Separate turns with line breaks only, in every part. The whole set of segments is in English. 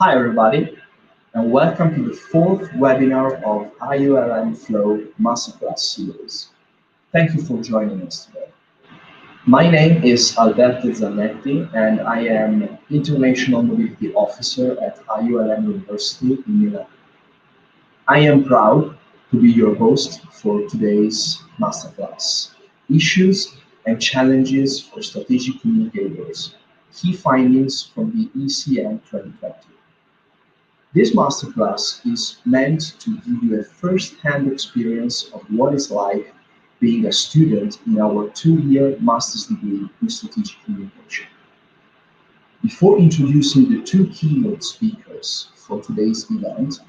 Hi everybody, and welcome to the fourth webinar of IULM Flow Masterclass series. Thank you for joining us today. My name is Alberto Zanetti, and I am International Mobility Officer at IULM University in Milan. I am proud to be your host for today's masterclass, Issues and Challenges for Strategic Communicators, Key Findings from the ECM 2020. This masterclass is meant to give you a first-hand experience of what it's like being a student in our two-year master's degree in strategic communication. Before introducing the two keynote speakers for today's event,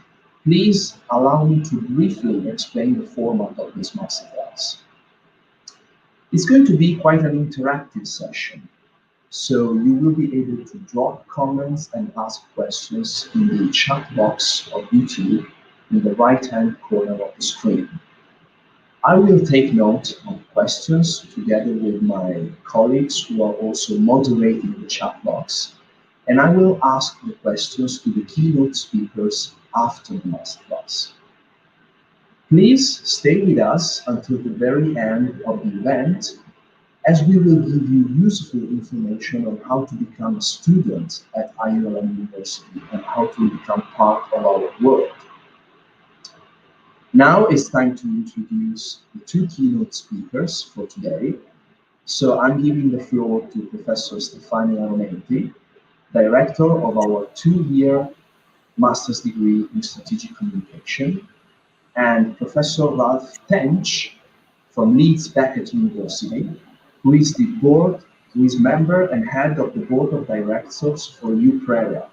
please allow me to briefly explain the format of this masterclass. It's going to be quite an interactive session, so you will be able to drop comments and ask questions in the chat box of YouTube in the right-hand corner of the screen. I will take note of questions together with my colleagues who are also moderating the chat box, and I will ask the questions to the keynote speakers after the masterclass. Please stay with us until the very end of the event, as we will give you useful information on how to become a student at IULM University and how to become part of our world. Now it's time to introduce the two keynote speakers for today. So I'm giving the floor to Professor Stefania Romenti, Director of our two-year master's degree in strategic communication, and Professor Ralph Tench from Leeds Beckett University, who is member and head of the board of directors for UPRERA,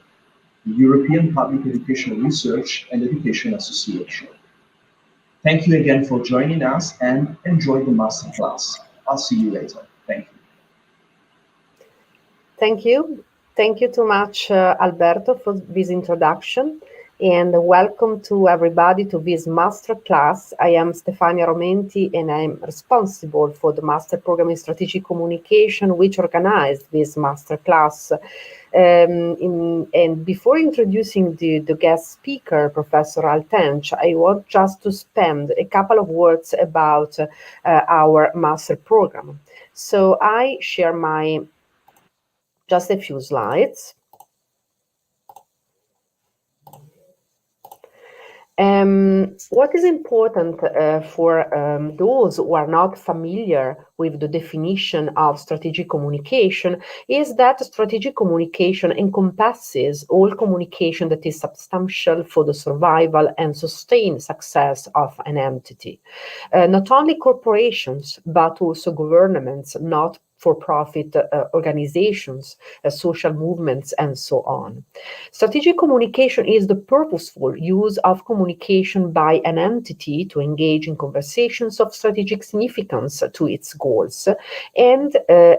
the European Public Education Research and Education Association. Thank you again for joining us and enjoy the masterclass. I'll see you later. Thank you.
Thank you. Thank you too much, Alberto, for this introduction. And welcome to everybody to this masterclass. I am Stefania Romenti, and I'm responsible for the Master Program in Strategic Communication, which organized this masterclass. And before introducing the guest speaker, Professor Tench, I want just to spend a couple of words about our master program. So I share just a few slides. What is important for those who are not familiar with the definition of strategic communication is that strategic communication encompasses all communication that is substantial for the survival and sustained success of an entity. Not only corporations, but also governments, not for-profit organizations, social movements, and so on. Strategic communication is the purposeful use of communication by an entity to engage in conversations of strategic significance to its goals. And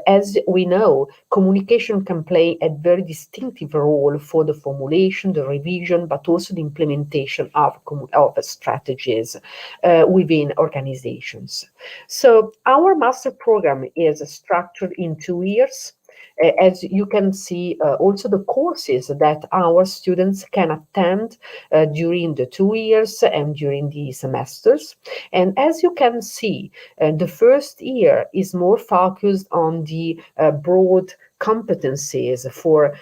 as we know, communication can play a very distinctive role for the formulation, the revision, but also the implementation of strategies within organizations. So our master program is structured in 2 years. As you can see, also the courses that our students can attend during the 2 years and during the semesters. And as you can see, the first year is more focused on the broad competencies for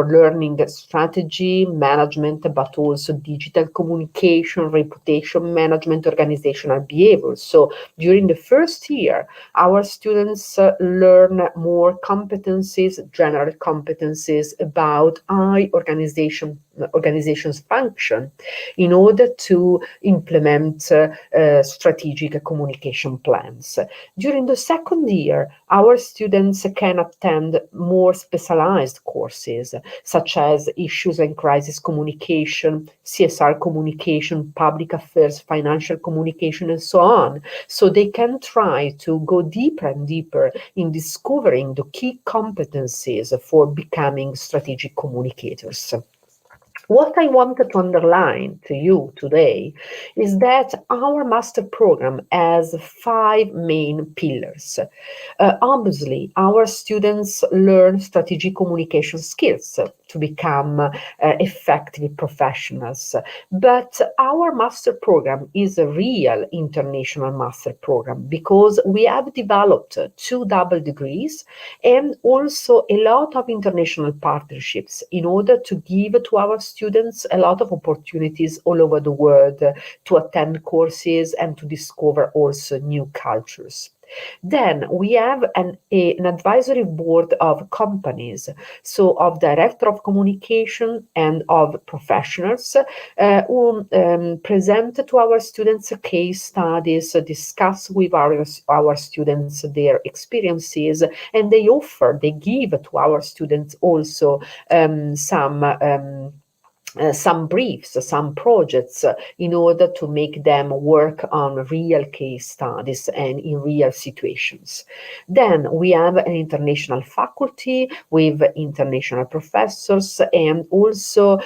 learning strategy, management, but also digital communication, reputation management, organizational behavior. So during the first year, our students learn more competencies, general competencies about how organizations function in order to implement strategic communication plans. During the second year, our students can attend more specialized courses, such as issues and crisis communication, CSR communication, public affairs, financial communication, and so on. So they can try to go deeper and deeper in discovering the key competencies for becoming strategic communicators. What I wanted to underline to you today is that our master program has 5 main pillars. Obviously, our students learn strategic communication skills to become effective professionals. But our master program is a real international master program because we have developed 2 double degrees and also a lot of international partnerships in order to give to our students a lot of opportunities all over the world to attend courses and to discover also new cultures. Then we have an advisory board of companies, so of director of communication and of professionals who present to our students case studies, discuss with our students their experiences, and they give to our students also some briefs, some projects in order to make them work on real case studies and in real situations. Then we have an international faculty with international professors and also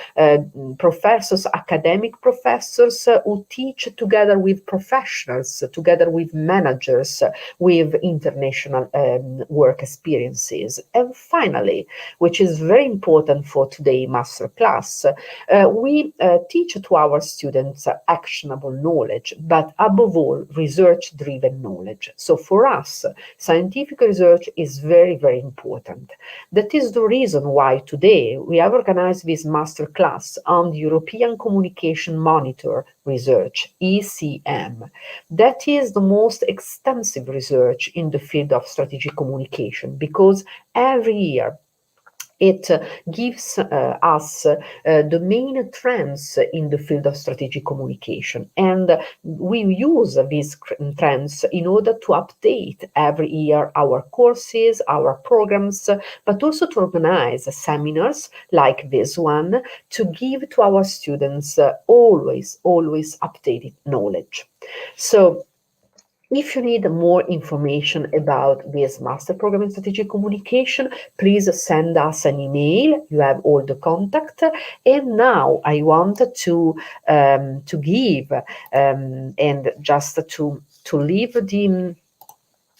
professors, academic professors who teach together with professionals, together with managers, with international work experiences. And finally, which is very important for today's masterclass, we teach to our students actionable knowledge, but above all, research-driven knowledge. So for us, scientific research is very, very important. That is the reason why today we have organized this masterclass on the European Communication Monitor Research, ECM. That is the most extensive research in the field of strategic communication because every year it gives us the main trends in the field of strategic communication. And we use these trends in order to update every year our courses, our programs, but also to organize seminars like this one to give to our students always updated knowledge. So if you need more information about this master program in strategic communication, please send us an email. You have all the contact. And now I want to give and just to leave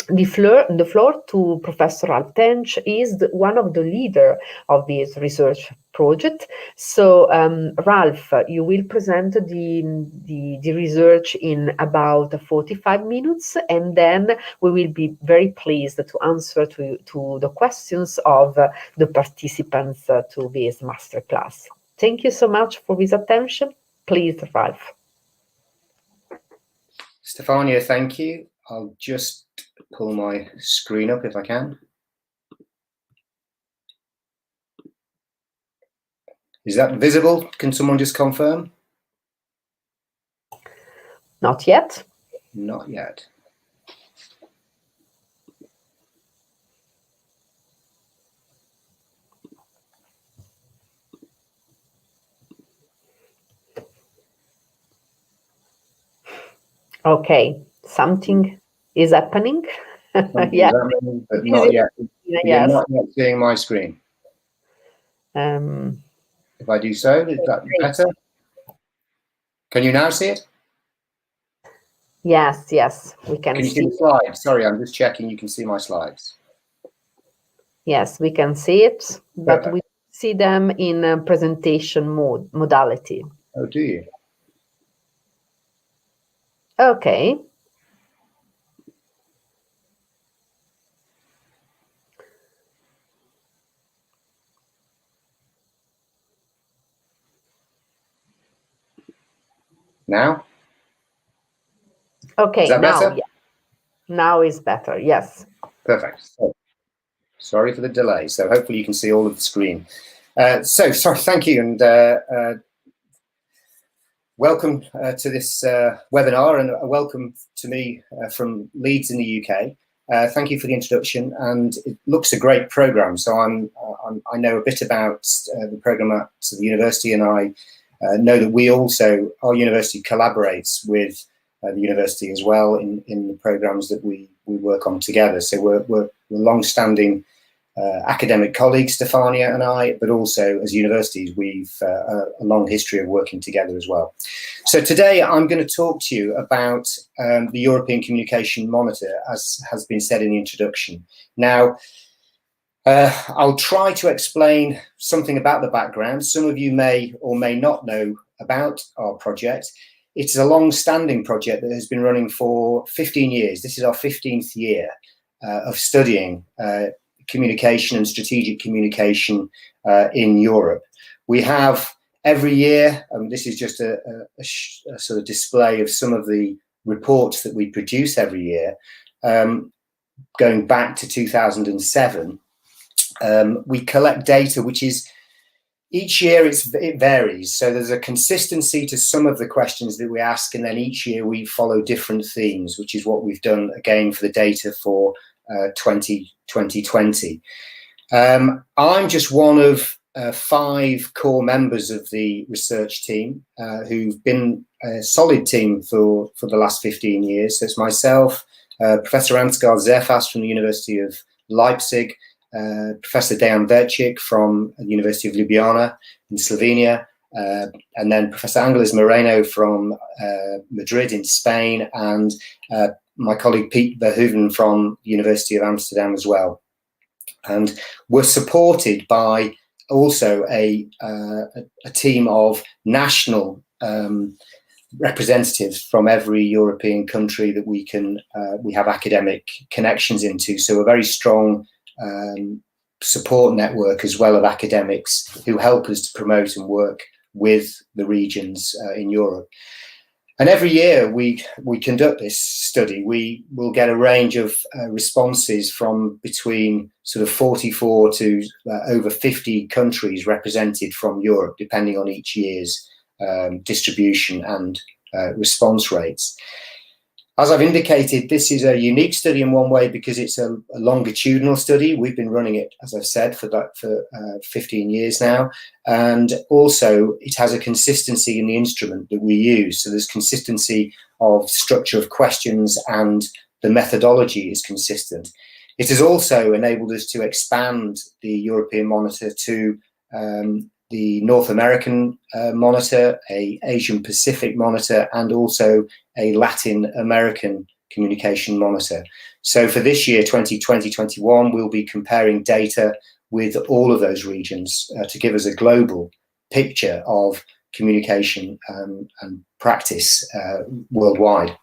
the floor to Professor Ralph Tench. Is one of the leader of this research project. So Ralph, you will present the research in about 45 minutes, and then we will be very pleased to answer to the questions of the participants to this masterclass. Thank you so much for this attention. Please, Ralph.
Stefania, thank you. I'll just pull my screen up if I can. Is that visible? Can someone just confirm?
Not yet.
Not yet.
Okay, something is happening.
Yeah, but not yet.
Yes.
You're not yet seeing my screen. If I do so, is that better? Can you now see it?
Yes, we can see.
Can you see the slides? Sorry, I'm just checking you can see my slides.
Yes, we can see it, but
Perfect.
we see them in a presentation modality.
Oh, do you?
Okay.
Now?
Okay,
is that
now,
better?
yeah. Now is better, yes.
Perfect. So, sorry for the delay. So hopefully you can see all of the screen. Sorry, thank you, and welcome to this webinar, and a welcome to me from Leeds in the UK. Thank you for the introduction, and it looks a great program. So I know a bit about the program at the university, and I know that our university collaborates with the university as well in the programs that we work on together. So we're long-standing academic colleagues, Stefania and I, but also as universities, we've a long history of working together as well. So today I'm going to talk to you about the European Communication Monitor, as has been said in the introduction. Now, I'll try to explain something about the background. Some of you may or may not know about our project. It's a long-standing project that has been running for 15 years. This is our 15th year of studying communication and strategic communication in Europe. We have every year, this is just a sort of display of some of the reports that we produce every year, going back to 2007. We collect data, which is each year it varies. So there's a consistency to some of the questions that we ask, and then each year we follow different themes, which is what we've done again for the data for 2020. I'm just one of 5 core members of the research team who've been a solid team for the last 15 years. So it's myself, Professor Ansgar Zerfas from the University of Leipzig, Professor Dejan Vercic from the University of Ljubljana in Slovenia, and then Professor Angeles Moreno from Madrid in Spain, and my colleague Pete Verhoeven from the University of Amsterdam as well. And we're supported by also a team of national representatives from every European country that we have academic connections into. So a very strong support network as well of academics who help us to promote and work with the regions in Europe. And every year we conduct this study. We will get a range of responses from between sort of 44 to over 50 countries represented from Europe, depending on each year's distribution and response rates. As I've indicated, this is a unique study in one way because it's a longitudinal study. We've been running it, as I've said, for 15 years now. And also it has a consistency in the instrument that we use. So there's consistency of structure of questions and the methodology is consistent. It has also enabled us to expand the European monitor to the North American monitor, a Asian Pacific monitor, and also a Latin American communication monitor. So for this year, 2020-21, we'll be comparing data with all of those regions to give us a global picture of communication and practice worldwide.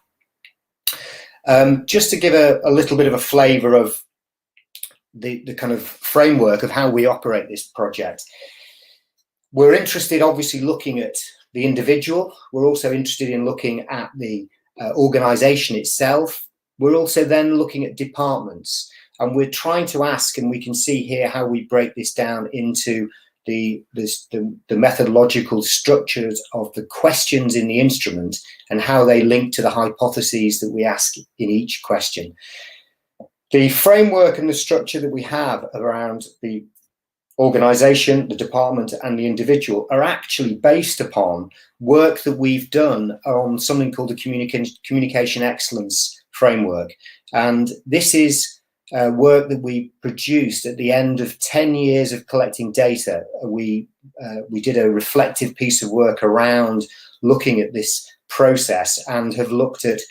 Just to give a little bit of a flavour of the kind of framework of how we operate this project. We're interested, obviously, looking at the individual. We're also interested in looking at the organisation itself. We're also then looking at departments, and we're trying to ask, and we can see here how we break this down into the methodological structures of the questions in the instrument and how they link to the hypotheses that we ask in each question. The framework and the structure that we have around the organisation, the department and the individual are actually based upon work that we've done on something called the communication excellence framework. And this is work that we produced at the end of 10 years of collecting data. We did a reflective piece of work around looking at this process and have looked at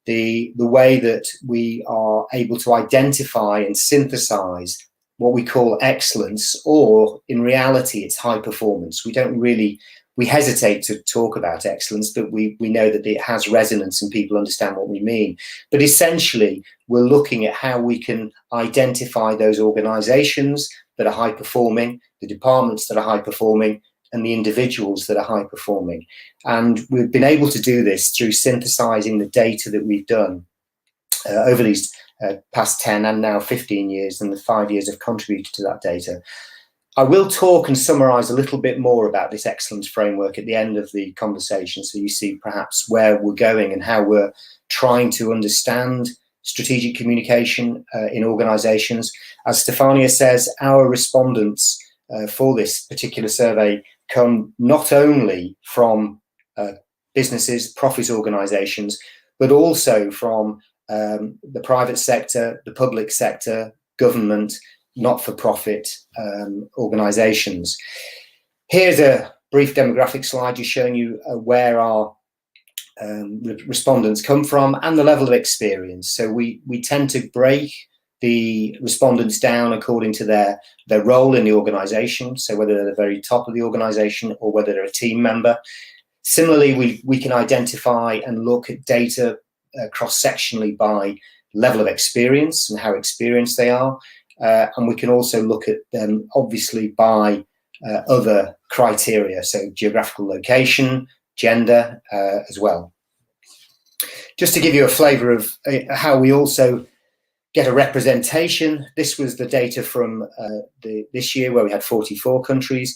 the way that we are able to identify and synthesize what we call excellence, or in reality, it's high performance. We hesitate to talk about excellence, but we know that it has resonance and people understand what we mean. But essentially, we're looking at how we can identify those organizations that are high performing, the departments that are high performing, and the individuals that are high performing. And we've been able to do this through synthesizing the data that we've done over these past 10 and now 15 years, and the 5 years have contributed to that data. I will talk and summarize a little bit more about this excellence framework at the end of the conversation, so you see perhaps where we're going and how we're trying to understand strategic communication in organizations. As Stefania says, our respondents for this particular survey come not only from businesses, profit organizations, but also from the private sector, the public sector, government, not-for-profit organizations. Here's a brief demographic slide just showing you where our respondents come from and the level of experience. So we tend to break the respondents down according to their role in the organisation, so whether they're the very top of the organisation or whether they're a team member. Similarly, we can identify and look at data cross-sectionally by level of experience and how experienced they are. And we can also look at them, obviously, by other criteria, so geographical location, gender as well. Just to give you a flavour of how we also get a representation, this was the data from this year where we had 44 countries.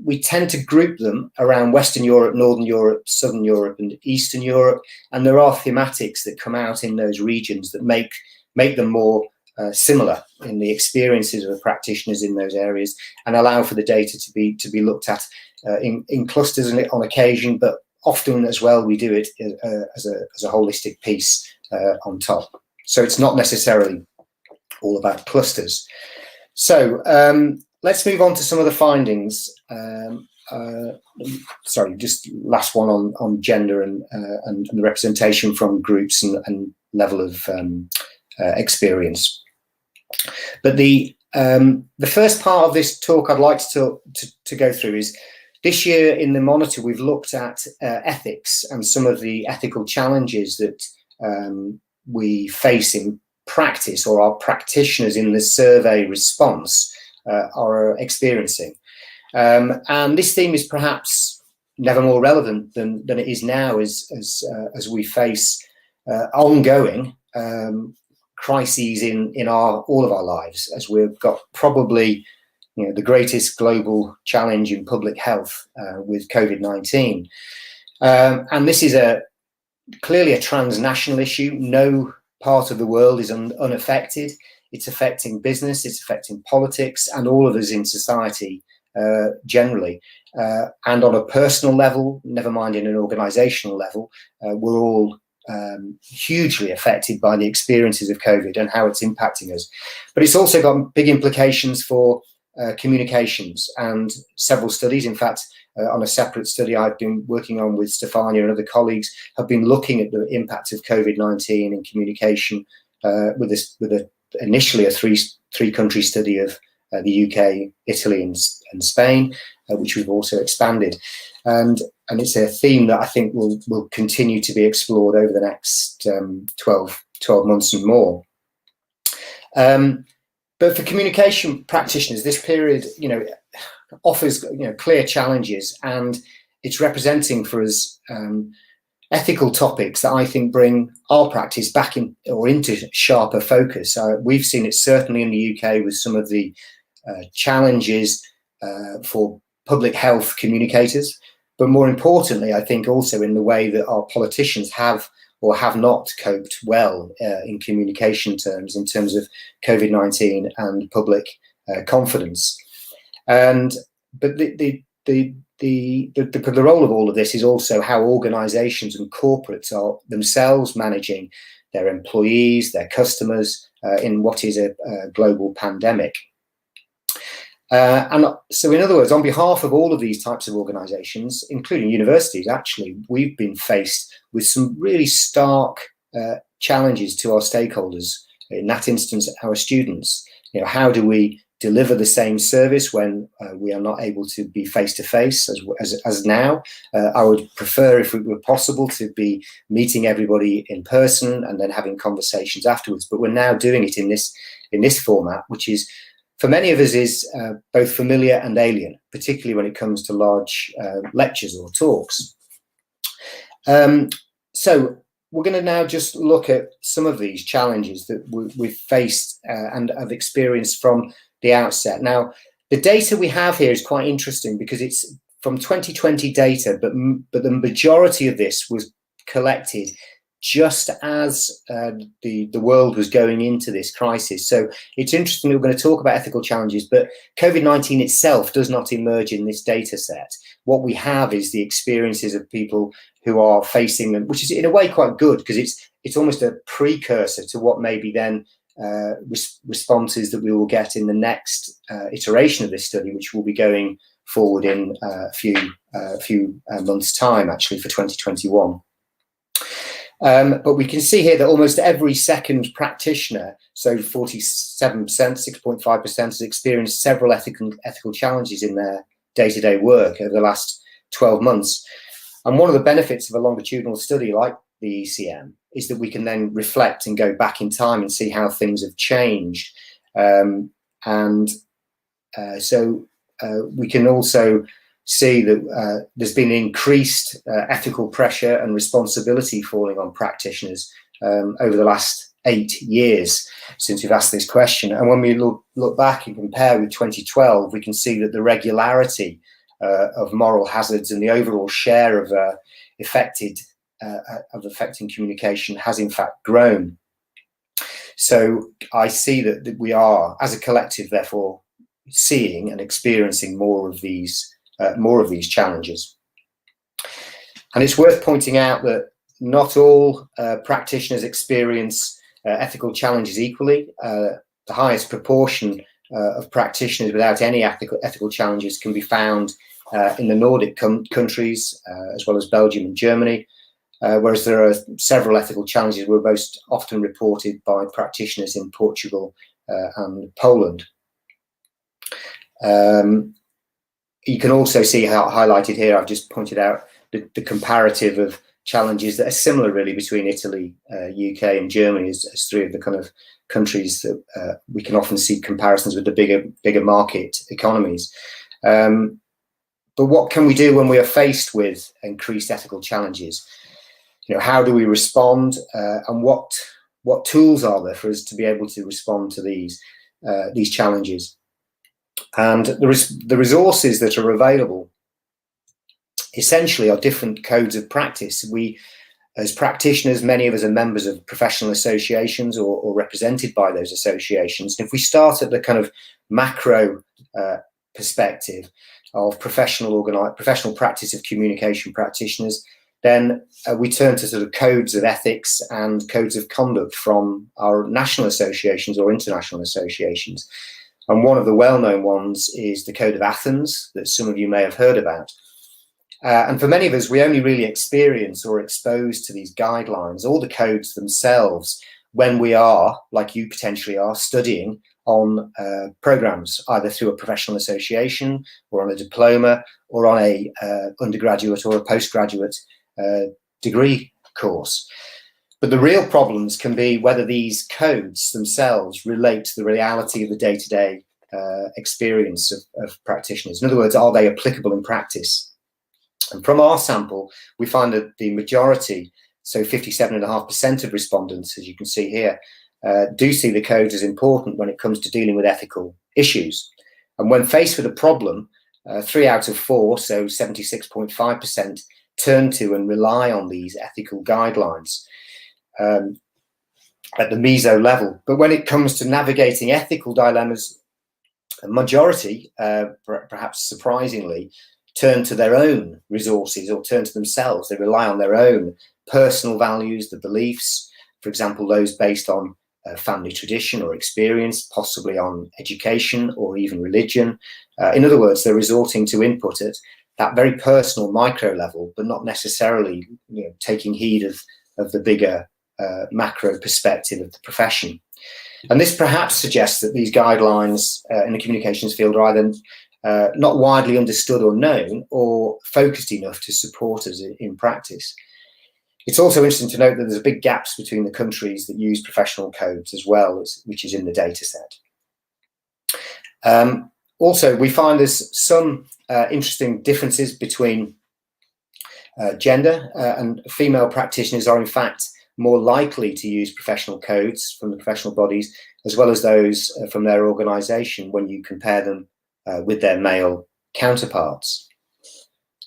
We tend to group them around Western Europe, Northern Europe, Southern Europe and Eastern Europe, and there are thematics that come out in those regions that make them more similar in the experiences of the practitioners in those areas, and allow for the data to be looked at in clusters and on occasion, but often as well we do it as a holistic piece on top. So it's not necessarily all about clusters. So let's move on to some of the findings. Sorry, just last one on gender and the representation from groups and level of experience. But the first part of this talk I'd like to go through is, this year in the Monitor we've looked at ethics and some of the ethical challenges that we face in practice, or our practitioners in the survey response are experiencing. And this theme is perhaps never more relevant than it is now as we face ongoing crises in all of our lives, as we've got probably the greatest global challenge in public health with COVID-19. And this is clearly a transnational issue. No part of the world is unaffected. It's affecting business, it's affecting politics, and all of us in society generally. And on a personal level, never mind in an organisational level, we're all hugely affected by the experiences of COVID and how it's impacting us. But it's also got big implications for communications, and several studies, in fact, on a separate study I've been working on with Stefania and other colleagues, have been looking at the impact of COVID-19 in communication with initially a three country study of the UK, Italy and Spain, which we've also expanded. And it's a theme that I think will continue to be explored over the next 12 months and more. But for communication practitioners, this period, offers clear challenges, and it's representing for us ethical topics that I think bring our practice back into sharper focus. We've seen it certainly in the UK with some of the challenges for public health communicators, but more importantly, I think also in the way that our politicians have or have not coped well in communication terms, in terms of COVID-19 and public confidence. But the role of all of this is also how organisations and corporates are themselves managing their employees, their customers in what is a global pandemic. And so, in other words, on behalf of all of these types of organisations, including universities, actually, we've been faced with some really stark challenges to our stakeholders. In that instance, our students. How do we deliver the same service when we are not able to be face-to-face as now? I would prefer, if it were possible, to be meeting everybody in person and then having conversations afterwards. But we're now doing it in this format, which is, for many of us, is both familiar and alien, particularly when it comes to large lectures or talks. So we're going to now just look at some of these challenges that we've faced and have experienced from the outset. Now, the data we have here is quite interesting because it's from 2020 data, but the majority of this was collected just as the world was going into this crisis. So it's interesting that we're going to talk about ethical challenges, but COVID-19 itself does not emerge in this data set. What we have is the experiences of people who are facing them, which is in a way quite good, because it's almost a precursor to what maybe then responses that we will get in the next iteration of this study, which will be going forward in a few months' time, actually, for 2021. But we can see here that almost every second practitioner, so 47%, 6.5%, has experienced several ethical challenges in their day-to-day work over the last 12 months. And one of the benefits of a longitudinal study like the ECM is that we can then reflect and go back in time and see how things have changed. So we can also see that there's been increased ethical pressure and responsibility falling on practitioners over the last 8 years since we've asked this question. And when we look back and compare with 2012, we can see that the regularity of moral hazards and the overall share of affecting communication has in fact grown. So I see that we are, as a collective, therefore, seeing and experiencing more of these challenges. And it's worth pointing out that not all practitioners experience ethical challenges equally. The highest proportion of practitioners without any ethical challenges can be found in the Nordic countries, as well as Belgium and Germany, whereas there are several ethical challenges were most often reported by practitioners in Portugal and Poland. You can also see how highlighted here, I've just pointed out the comparative of challenges that are similar really between Italy, UK and Germany as three of the kind of countries that we can often see comparisons with the bigger market economies. But what can we do when we are faced with increased ethical challenges? You know, how do we respond, and what tools are there for us to be able to respond to these challenges? And the resources that are available essentially are different codes of practice. We, as practitioners, many of us are members of professional associations or represented by those associations. And if we start at the kind of macro perspective of professional practice of communication practitioners, then we turn to sort of codes of ethics and codes of conduct from our national associations or international associations. And one of the well-known ones is the Code of Athens that some of you may have heard about. And for many of us, we only really experience or exposed to these guidelines or the codes themselves when we are, like you potentially are, studying on programs, either through a professional association or on a diploma or on a undergraduate or a postgraduate degree course. But the real problems can be whether these codes themselves relate to the reality of the day-to-day experience of practitioners. In other words, are they applicable in practice? And from our sample, we find that the majority, so 57.5% of respondents, as you can see here, do see the codes as important when it comes to dealing with ethical issues. And when faced with a problem, 3 out of 4, so 76.5%, turn to and rely on these ethical guidelines at the meso level. But when it comes to navigating ethical dilemmas, a majority, perhaps surprisingly, turn to their own resources or turn to themselves. They rely on their own personal values, the beliefs, for example, those based on family tradition or experience, possibly on education or even religion. In other words, they're resorting to input at that very personal micro level, but not necessarily, you know, taking heed of the bigger macro perspective of the profession. And this perhaps suggests that these guidelines in the communications field are either not widely understood or known, or focused enough to support us in practice. It's also interesting to note that there's big gaps between the countries that use professional codes as well, which is in the data set. Also, we find there's some interesting differences between gender, and female practitioners are in fact more likely to use professional codes from the professional bodies, as well as those from their organisation when you compare them with their male counterparts.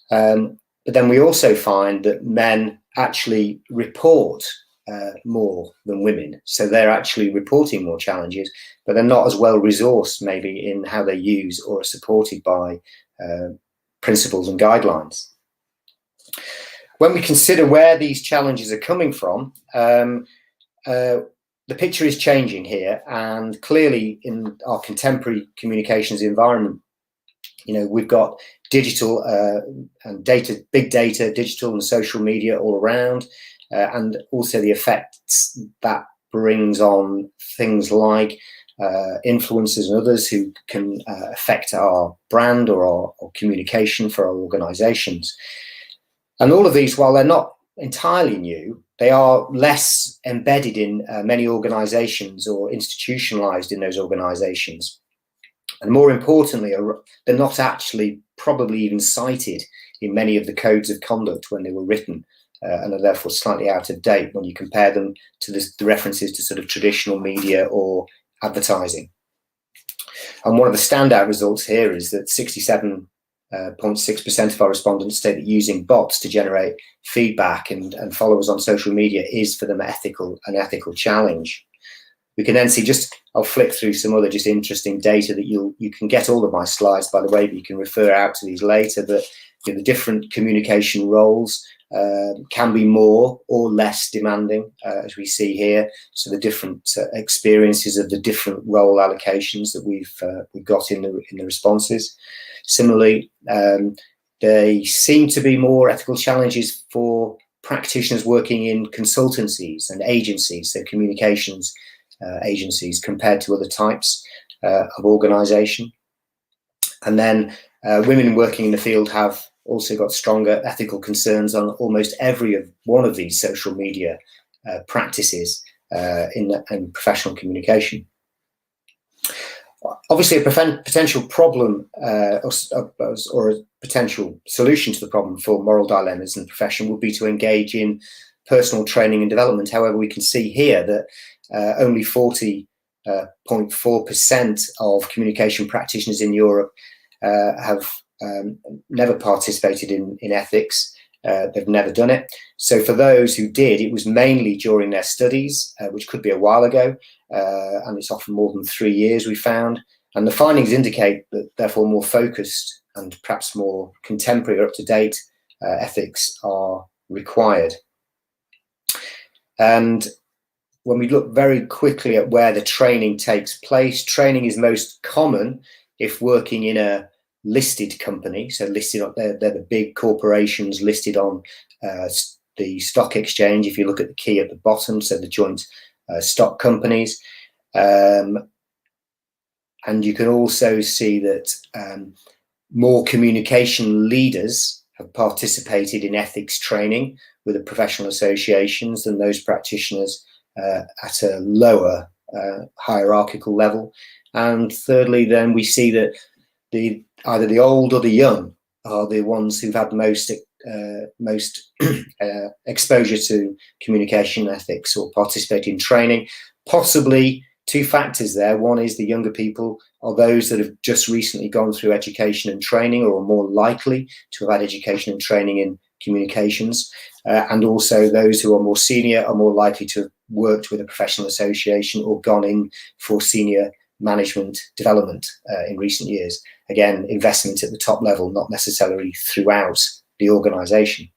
But then we also find that men actually report more than women. So they're actually reporting more challenges, but they're not as well resourced maybe in how they use or are supported by principles and guidelines. When we consider where these challenges are coming from, the picture is changing here, and clearly in our contemporary communications environment, you know, we've got digital and data, big data, digital and social media all around. and also the effects that brings on things like influencers and others who can affect our brand or our communication for our organizations. And all of these, while they're not entirely new, they are less embedded in many organizations or institutionalized in those organizations. And more importantly, they're not actually probably even cited in many of the codes of conduct when they were written, and are therefore slightly out of date when you compare them to the references to sort of traditional media or advertising. And one of the standout results here is that 67.6% of our respondents state that using bots to generate feedback and follow us on social media is for them an ethical challenge. We can then see I'll flick through some other just interesting data that you can get all of my slides, by the way, but you can refer out to these later. But the different communication roles can be more or less demanding, as we see here. So the different experiences of the different role allocations that we've got in the responses. Similarly, they seem to be more ethical challenges for practitioners working in consultancies and agencies, so communications agencies, compared to other types of organisation. And then women working in the field have also got stronger ethical concerns on almost every one of these social media practices in professional communication. Obviously, a potential problem or a potential solution to the problem for moral dilemmas in the profession would be to engage in personal training and development. However, we can see here that only 40.4% of communication practitioners in Europe have never participated in ethics. They've never done it. So for those who did, it was mainly during their studies, which could be a while ago, and it's often more than 3 years, we found. And the findings indicate that therefore more focused and perhaps more contemporary or up-to-date ethics are required. And when we look very quickly at where the training takes place, training is most common if working in a listed company. So listed, they're the big corporations listed on the stock exchange. If you look at the key at the bottom, so the joint stock companies. And you can also see that more communication leaders have participated in ethics training with the professional associations than those practitioners at a lower hierarchical level. And thirdly, then we see that either the old or the young are the ones who've had most exposure to communication ethics or participate in training. Possibly two factors there. One is the younger people are those that have just recently gone through education and training, or are more likely to have had education and training in communications. And also those who are more senior are more likely to have worked with a professional association or gone in for senior management development in recent years. Again, investment at the top level, not necessarily throughout the organisation.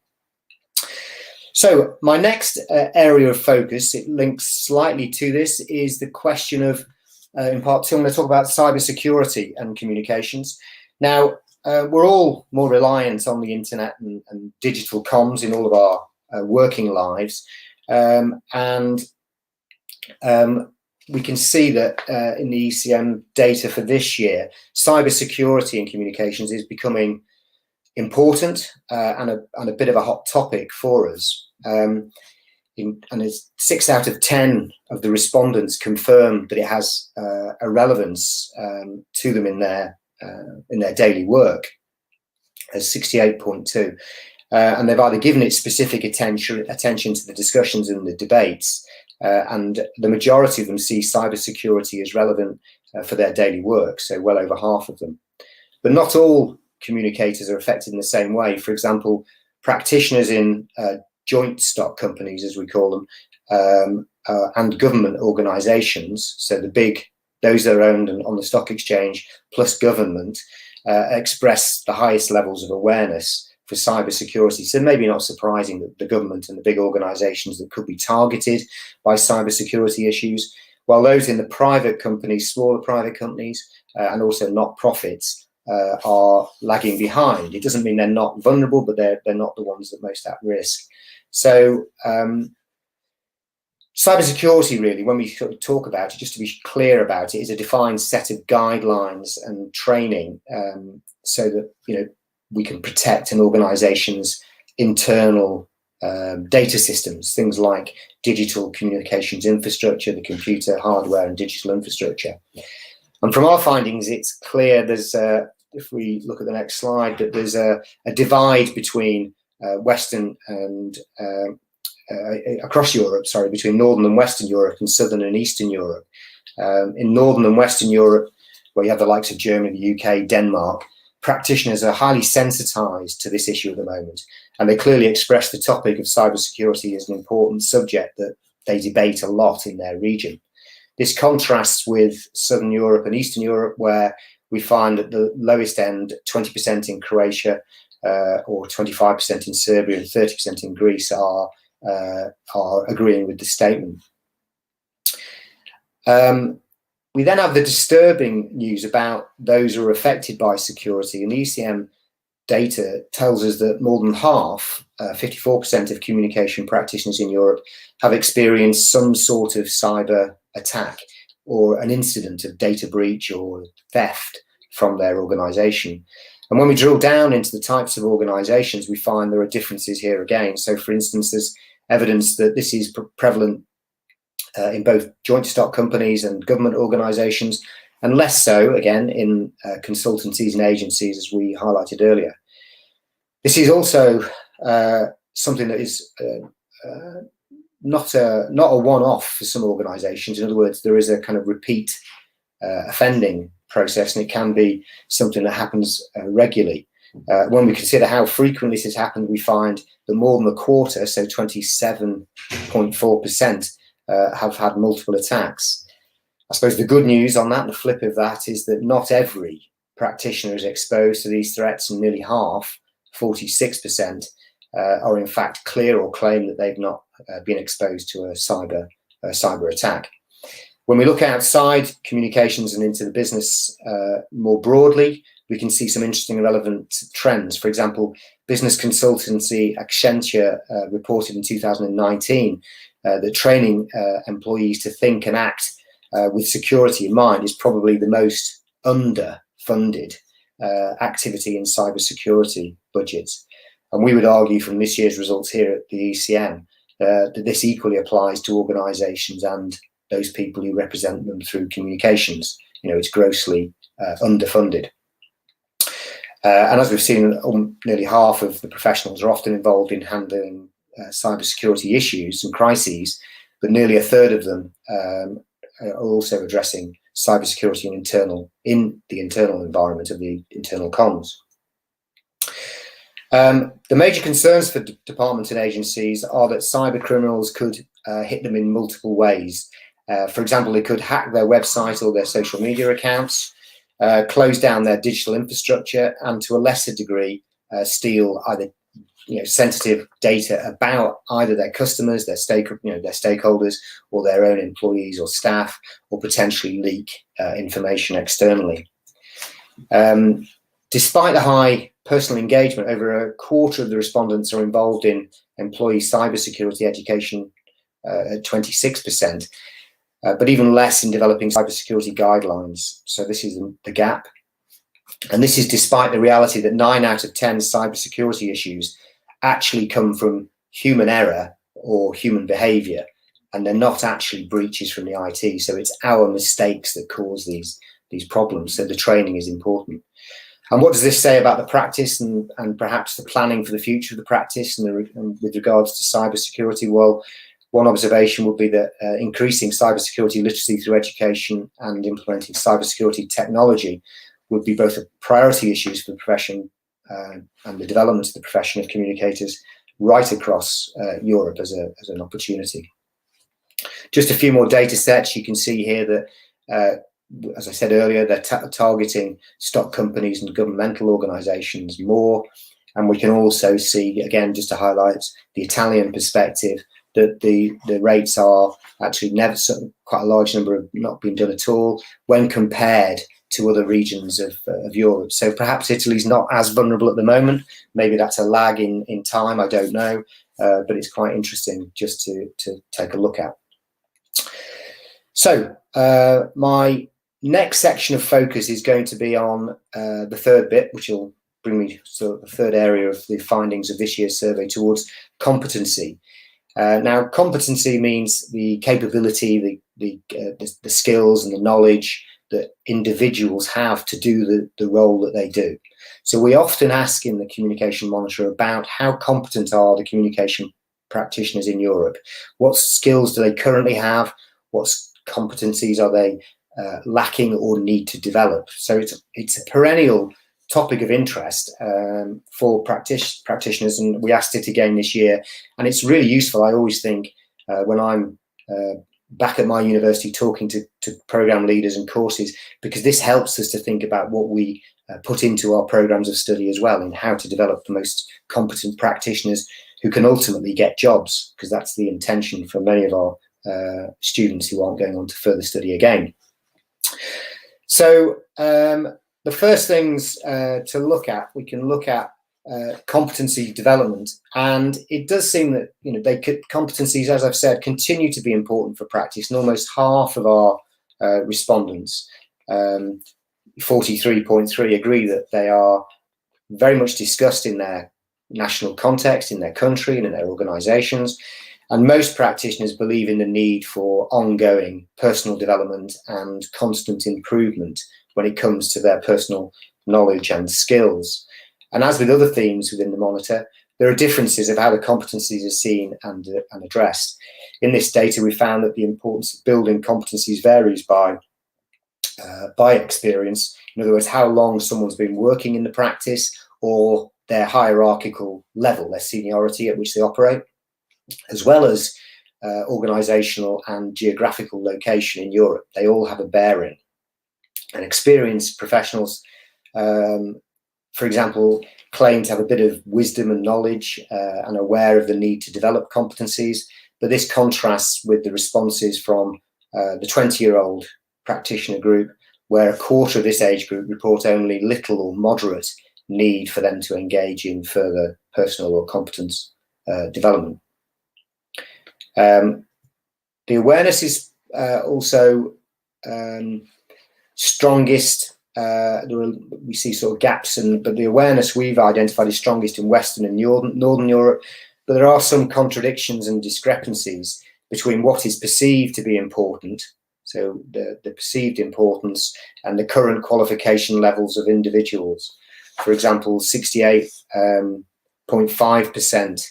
So my next area of focus, it links slightly to this, is the question of, in part two, I'm going to talk about cybersecurity and communications. Now, we're all more reliant on the internet and digital comms in all of our working lives. We can see that in the ECM data for this year, cybersecurity in communications is becoming important and a bit of a hot topic for us. And it's 6 out of 10 of the respondents confirm that it has a relevance to them in their daily work, as 68.2. And they've either given it specific attention to the discussions and the debates, and the majority of them see cybersecurity as relevant for their daily work, so well over half of them. But not all communicators are affected in the same way. For example, practitioners in joint stock companies, as we call them, and government organisations, so those that are owned on the stock exchange plus government, express the highest levels of awareness for cybersecurity. So maybe not surprising that the government and the big organisations that could be targeted by cybersecurity issues, while those in the private companies, smaller private companies, and also not-profits, are lagging behind. It doesn't mean they're not vulnerable, but they're not the ones that are most at risk. So cybersecurity, really, when we sort of talk about it, just to be clear about it, is a defined set of guidelines and training so that, you know, we can protect an organization's internal data systems, things like digital communications infrastructure, the computer hardware and digital infrastructure. And from our findings, it's clear there's, if we look at the next slide, that there's a divide between Western and across Europe, sorry, between Northern and Western Europe and Southern and Eastern Europe. In Northern and Western Europe, where you have the likes of Germany, the UK, Denmark, practitioners are highly sensitized to this issue at the moment, and they clearly express the topic of cybersecurity as an important subject that they debate a lot in their region. This contrasts with Southern Europe and Eastern Europe, where we find at the lowest end 20% in Croatia or 25% in Serbia and 30% in Greece are agreeing with the statement. We then have the disturbing news about those who are affected by security, and the ECM data tells us that more than half, 54% of communication practitioners in Europe have experienced some sort of cyber attack or an incident of data breach or theft from their organization. And when we drill down into the types of organizations, we find there are differences here again. So, for instance, there's evidence that this is prevalent in both joint stock companies and government organizations, and less so, again, in consultancies and agencies, as we highlighted earlier. This is also something that is not a one-off for some organizations. In other words, there is a kind of repeat offending process, and it can be something that happens regularly. When we consider how frequently this has happened, we find that more than a quarter, so 27.4%, have had multiple attacks. I suppose the good news on that, the flip of that, is that not every practitioner is exposed to these threats, and nearly half, 46%, are in fact clear or claim that they've not been exposed to a cyber attack. When we look outside communications and into the business more broadly, we can see some interesting and relevant trends. For example, business consultancy Accenture reported in 2019 that training employees to think and act with security in mind is probably the most underfunded activity in cybersecurity budgets. And we would argue from this year's results here at the ECM that this equally applies to organisations and those people who represent them through communications. You know, it's grossly underfunded. And as we've seen, nearly half of the professionals are often involved in handling cybersecurity issues and crises, but nearly a third of them are also addressing cybersecurity in the internal environment of the internal comms. The major concerns for departments and agencies are that cyber criminals could hit them in multiple ways. For example, they could hack their website or their social media accounts, close down their digital infrastructure, and to a lesser degree, steal either sensitive data about either their customers, their stakeholders, or their own employees or staff, or potentially leak information externally. Despite the high personal engagement, over a quarter of the respondents are involved in employee cybersecurity education at 26%, but even less in developing cybersecurity guidelines. So this is the gap. And this is despite the reality that 9 out of 10 cybersecurity issues actually come from human error or human behavior, and they're not actually breaches from the IT. So it's our mistakes that cause these problems. So the training is important. And what does this say about the practice and perhaps the planning for the future of the practice and with regards to cybersecurity? Well, one observation would be that increasing cybersecurity literacy through education and implementing cybersecurity technology would be both a priority issues for the profession and the development of the profession of communicators right across Europe as an opportunity. Just a few more data sets. You can see here that, as I said earlier, they're targeting stock companies and governmental organisations more. And we can also see, again, just to highlight the Italian perspective, that the rates are actually quite a large number have not been done at all when compared to other regions of Europe. So perhaps Italy's not as vulnerable at the moment. Maybe that's a lag in time, I don't know, but it's quite interesting just to take a look at. So my next section of focus is going to be on the third bit, which will bring me to the third area of the findings of this year's survey, towards competency. Now, competency means the capability, the skills and the knowledge that individuals have to do the role that they do. So we often ask in the Communication Monitor about how competent are the communication practitioners in Europe? What skills do they currently have? What competencies are they lacking or need to develop? So it's a perennial topic of interest for practitioners, and we asked it again this year, and it's really useful. I always think when I'm back at my university talking to program leaders and courses, because this helps us to think about what we put into our programs of study as well, and how to develop the most competent practitioners who can ultimately get jobs, because that's the intention for many of our students who aren't going on to further study again. So the first things to look at, we can look at competency development, and it does seem that competencies, as I've said, continue to be important for practice. And almost half of our respondents, 43.3, agree that they are very much discussed in their national context, in their country, and in their organisations. And most practitioners believe in the need for ongoing personal development and constant improvement when it comes to their personal knowledge and skills. And as with other themes within the monitor, there are differences of how the competencies are seen and addressed. In this data, we found that the importance of building competencies varies by experience. In other words, how long someone's been working in the practice, or their hierarchical level, their seniority at which they operate, as well as organisational and geographical location in Europe. They all have a bearing. And experienced professionals, for example, claim to have a bit of wisdom and knowledge and aware of the need to develop competencies, but this contrasts with the responses from the 20-year-old practitioner group, where a quarter of this age group report only little or moderate need for them to engage in further personal or competence development. The awareness is also strongest. We see sort of gaps, but the awareness we've identified is strongest in Western and Northern Europe. But there are some contradictions and discrepancies between what is perceived to be important, so the perceived importance, and the current qualification levels of individuals. For example, 68.5%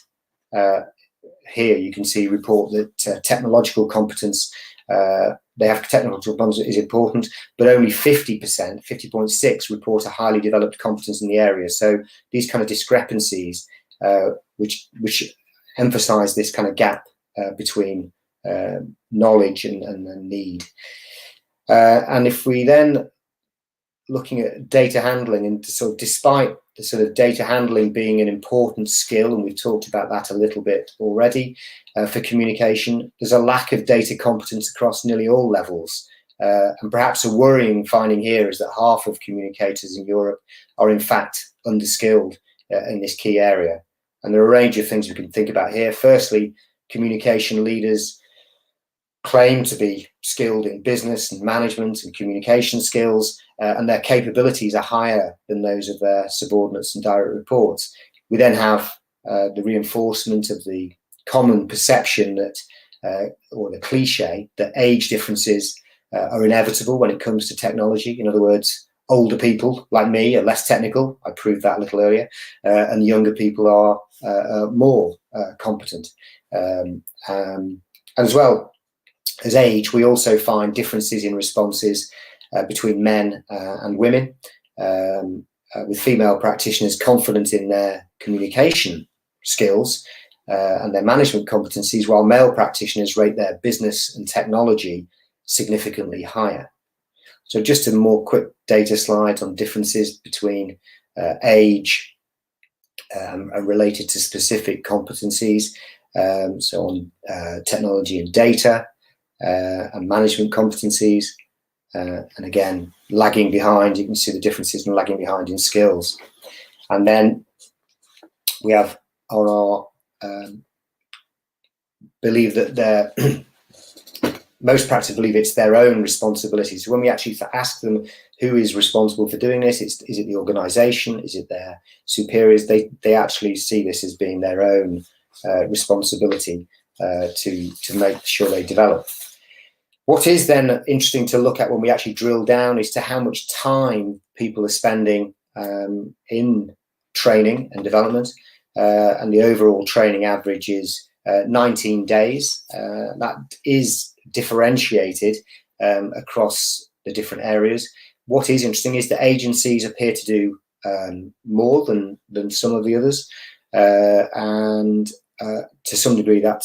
here you can see report that technological competence, they have technical competence is important, but only 50%, 50.6, report a highly developed competence in the area. So these kind of discrepancies, which emphasize this kind of gap between knowledge and need. And if we then looking at data handling, and sort of despite the sort of data handling being an important skill, and we've talked about that a little bit already for communication, there's a lack of data competence across nearly all levels. And perhaps a worrying finding here is that half of communicators in Europe are in fact underskilled in this key area. And there are a range of things we can think about here. Firstly, communication leaders claim to be skilled in business and management and communication skills, and their capabilities are higher than those of their subordinates and direct reports. We then have the reinforcement of the common perception that, or the cliche, that age differences are inevitable when it comes to technology. In other words, older people like me are less technical. I proved that a little earlier, and younger people are more competent. And as well as age, we also find differences in responses between men and women, with female practitioners confident in their communication skills and their management competencies, while male practitioners rate their business and technology significantly higher. So just a more quick data slide on differences between age and related to specific competencies. So on technology and data and management competencies. and again, lagging behind. You can see the differences in lagging behind in skills. And then we have on our believe that they're most practices believe it's their own responsibility. So when we actually ask them who is responsible for doing this, is it the organisation? Is it their superiors? They actually see this as being their own responsibility to make sure they develop. What is then interesting to look at when we actually drill down is to how much time people are spending in training and development, and the overall training average is 19 days. That is differentiated across the different areas. What is interesting is that agencies appear to do more than some of the others, and to some degree that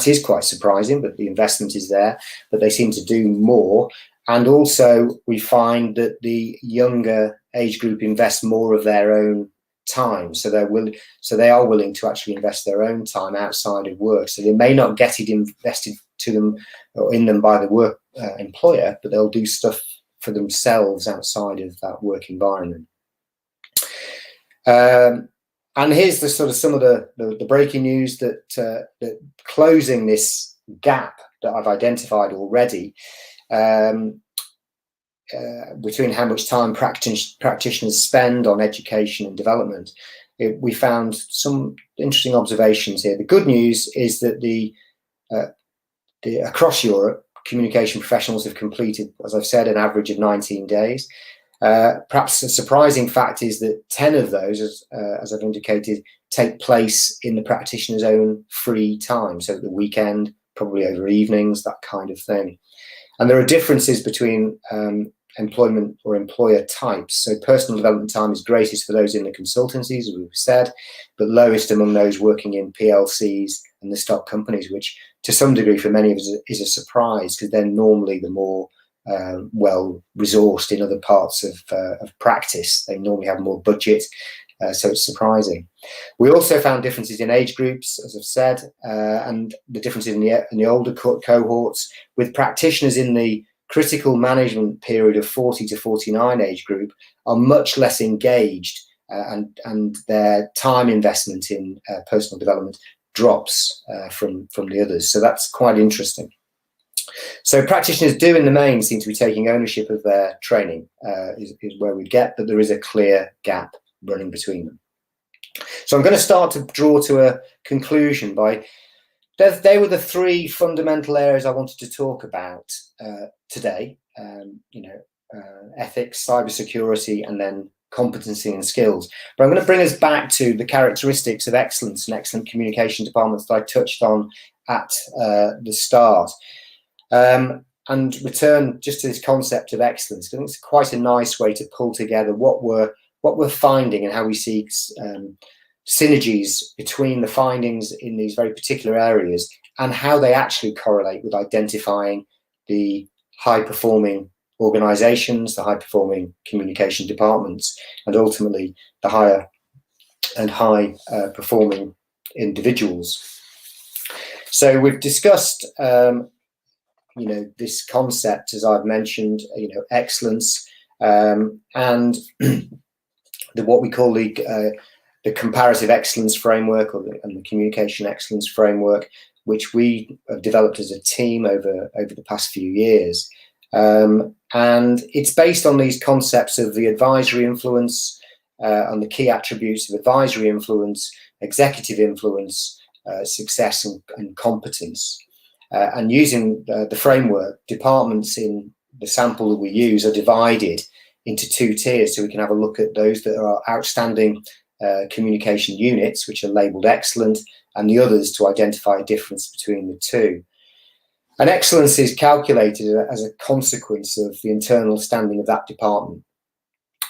is quite surprising, but the investment is there, but they seem to do more. And also we find that the younger age group invest more of their own time, so they are willing to actually invest their own time outside of work. So they may not get it invested to them or in them by the work employer, but they'll do stuff for themselves outside of that work environment. And here's the sort of some of the breaking news that closing this gap that I've identified already between how much time practitioners spend on education and development. We found some interesting observations here. The good news is that across Europe, communication professionals have completed, as I've said, an average of 19 days. Perhaps a surprising fact is that 10 of those, as I've indicated, take place in the practitioner's own free time, so at the weekend, probably over evenings, that kind of thing. And there are differences between employment or employer types. So personal development time is greatest for those in the consultancies, as we've said, but lowest among those working in PLCs and the stock companies, which to some degree for many of us is a surprise, because they're normally the more well-resourced in other parts of practice. They normally have more budget, so it's surprising. We also found differences in age groups, as I've said, and the differences in the older cohorts, with practitioners in the critical management period of 40 to 49 age group are much less engaged, and their time investment in personal development drops from the others. So that's quite interesting. So practitioners do in the main seem to be taking ownership of their training, is where we get, but there is a clear gap running between them. So I'm going to start to draw to a conclusion by, they were the three fundamental areas I wanted to talk about today, ethics, cybersecurity, and then competency and skills. But I'm going to bring us back to the characteristics of excellence and excellent communication departments that I touched on at the start. And return just to this concept of excellence. I think it's quite a nice way to pull together what we're finding and how we see synergies between the findings in these very particular areas and how they actually correlate with identifying the high-performing organisations, the high-performing communication departments, and ultimately the higher and high-performing individuals. So we've discussed this concept, as I've mentioned, excellence, and what we call the comparative excellence framework, and the communication excellence framework, which we have developed as a team over the past few years. And it's based on these concepts of the advisory influence, on the key attributes of advisory influence, executive influence, success, and competence. And using the framework, departments in the sample that we use are divided into two tiers, so we can have a look at those that are outstanding communication units, which are labelled excellent, and the others to identify a difference between the two. And excellence is calculated as a consequence of the internal standing of that department,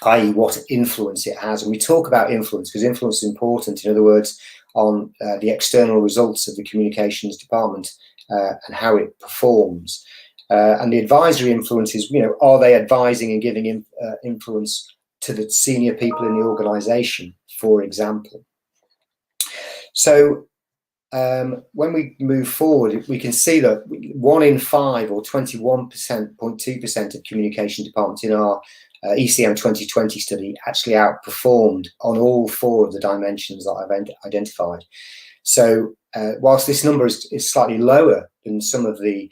i.e. what influence it has. And we talk about influence because influence is important, in other words, on the external results of the communications department and how it performs. And the advisory influence is, are they advising and giving influence to the senior people in the organisation, for example. So when we move forward, we can see that 1 in 5 or 21.2% of communication departments in our ECM 2020 study actually outperformed on all 4 of the dimensions that I've identified. So whilst this number is slightly lower than some of the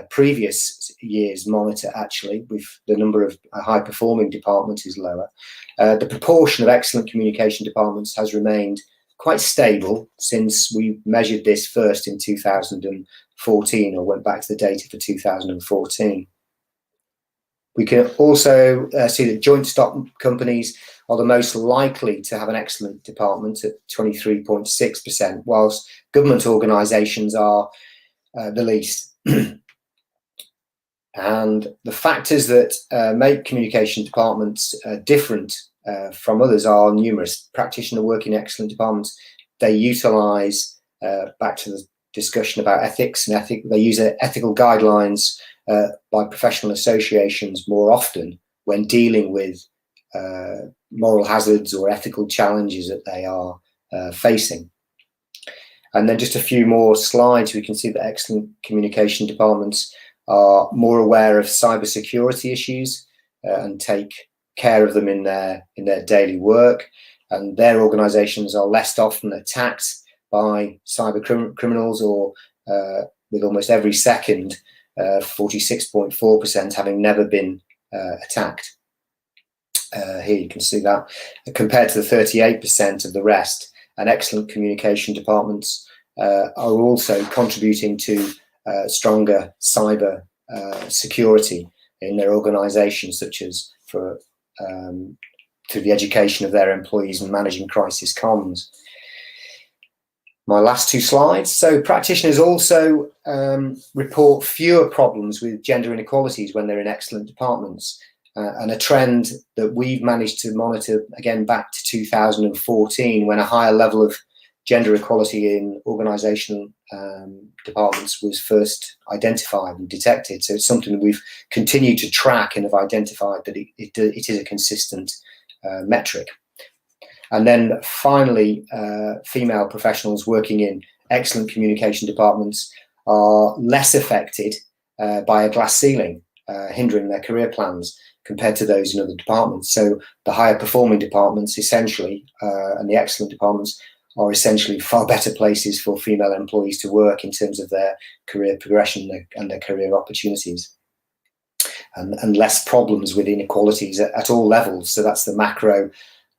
previous years monitor, actually, with the number of high-performing departments is lower, the proportion of excellent communication departments has remained quite stable since we measured this first in 2014, or went back to the data for 2014. We can also see that joint stock companies are the most likely to have an excellent department at 23.6%, whilst government organisations are the least. And the factors that make communication departments different from others are numerous. Practitioner working in excellent departments, they utilise, back to the discussion about ethics and they use ethical guidelines by professional associations more often when dealing with moral hazards or ethical challenges that they are facing. And then just a few more slides, we can see that excellent communication departments are more aware of cybersecurity issues and take care of them in their daily work, and their organisations are less often attacked by cyber criminals, or with almost every second, 46.4% having never been attacked. Here you can see that compared to the 38% of the rest, and excellent communication departments are also contributing to stronger cyber security in their organisations, such as through the education of their employees and managing crisis comms. My last 2 slides. So practitioners also report fewer problems with gender inequalities when they're in excellent departments, and a trend that we've managed to monitor again back to 2014, when a higher level of gender equality in organisational departments was first identified and detected. So it's something that we've continued to track and have identified that it is a consistent metric. And then finally, female professionals working in excellent communication departments are less affected by a glass ceiling, hindering their career plans compared to those in other departments. So the higher performing departments essentially, and the excellent departments, are essentially far better places for female employees to work in terms of their career progression and their career opportunities, and less problems with inequalities at all levels. So that's the macro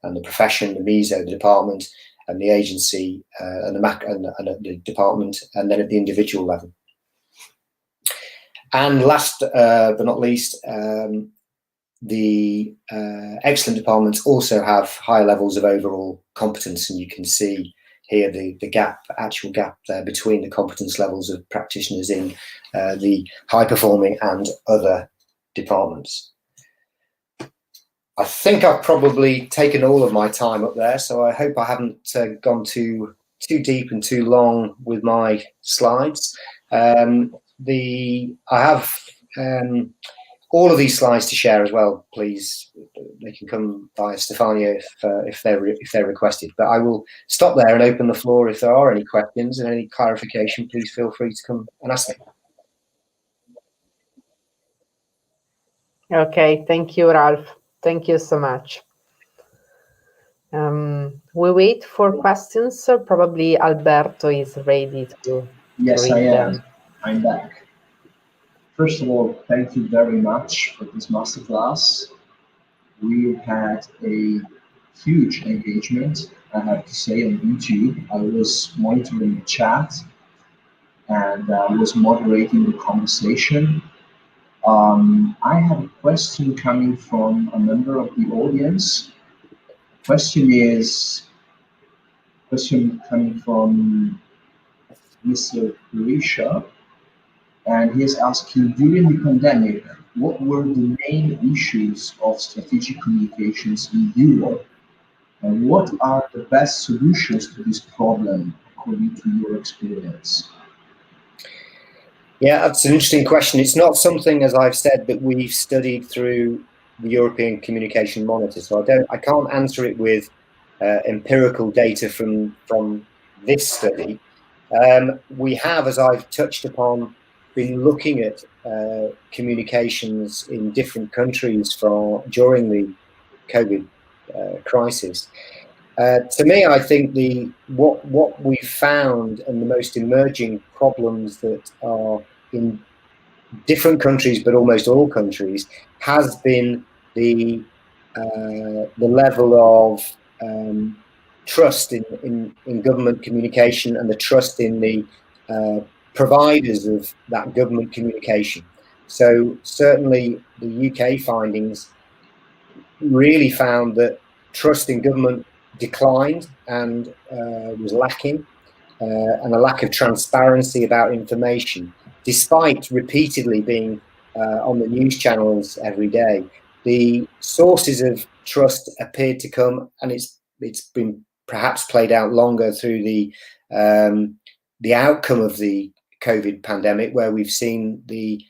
and the profession, the meso, the department, and the agency, and the department, and then at the individual level. And last but not least, the excellent departments also have high levels of overall competence, and you can see here the actual gap there between the competence levels of practitioners in the high performing and other departments. I think I've probably taken all of my time up there, so I hope I haven't gone too deep and too long with my slides. I have all of these slides to share as well. Please, they can come via Stefania if they're requested. But I will stop there and open the floor. If there are any questions and any clarification, please feel free to come and ask me.
Okay, thank you, Ralph. Thank you so much. We wait for questions. Probably Alberto is ready to
Yes,
read
I am.
them.
I'm back. First of all, thank you very much for this masterclass. We had a huge engagement, I have to say, on YouTube. I was monitoring the chat and was moderating the conversation. I have a question coming from a member of the audience. Question coming from Mr. Risha, and he is asking, during the pandemic, what were the main issues of strategic communications in Europe, and what are the best solutions to this problem according to your experience?
Yeah, that's an interesting question. It's not something, as I've said, that we've studied through the European Communication Monitor, so I can't answer it with empirical data from this study. We have, as I've touched upon, been looking at communications in different countries during the COVID crisis. To me, I think what we found and the most emerging problems that are in different countries, but almost all countries, has been the level of trust in government communication and the trust in the providers of that government communication. So certainly the UK findings really found that trust in government declined and was lacking, and a lack of transparency about information, despite repeatedly being on the news channels every day. The sources of trust appeared to come, and it's been perhaps played out longer through the outcome of the COVID pandemic, where we've seen the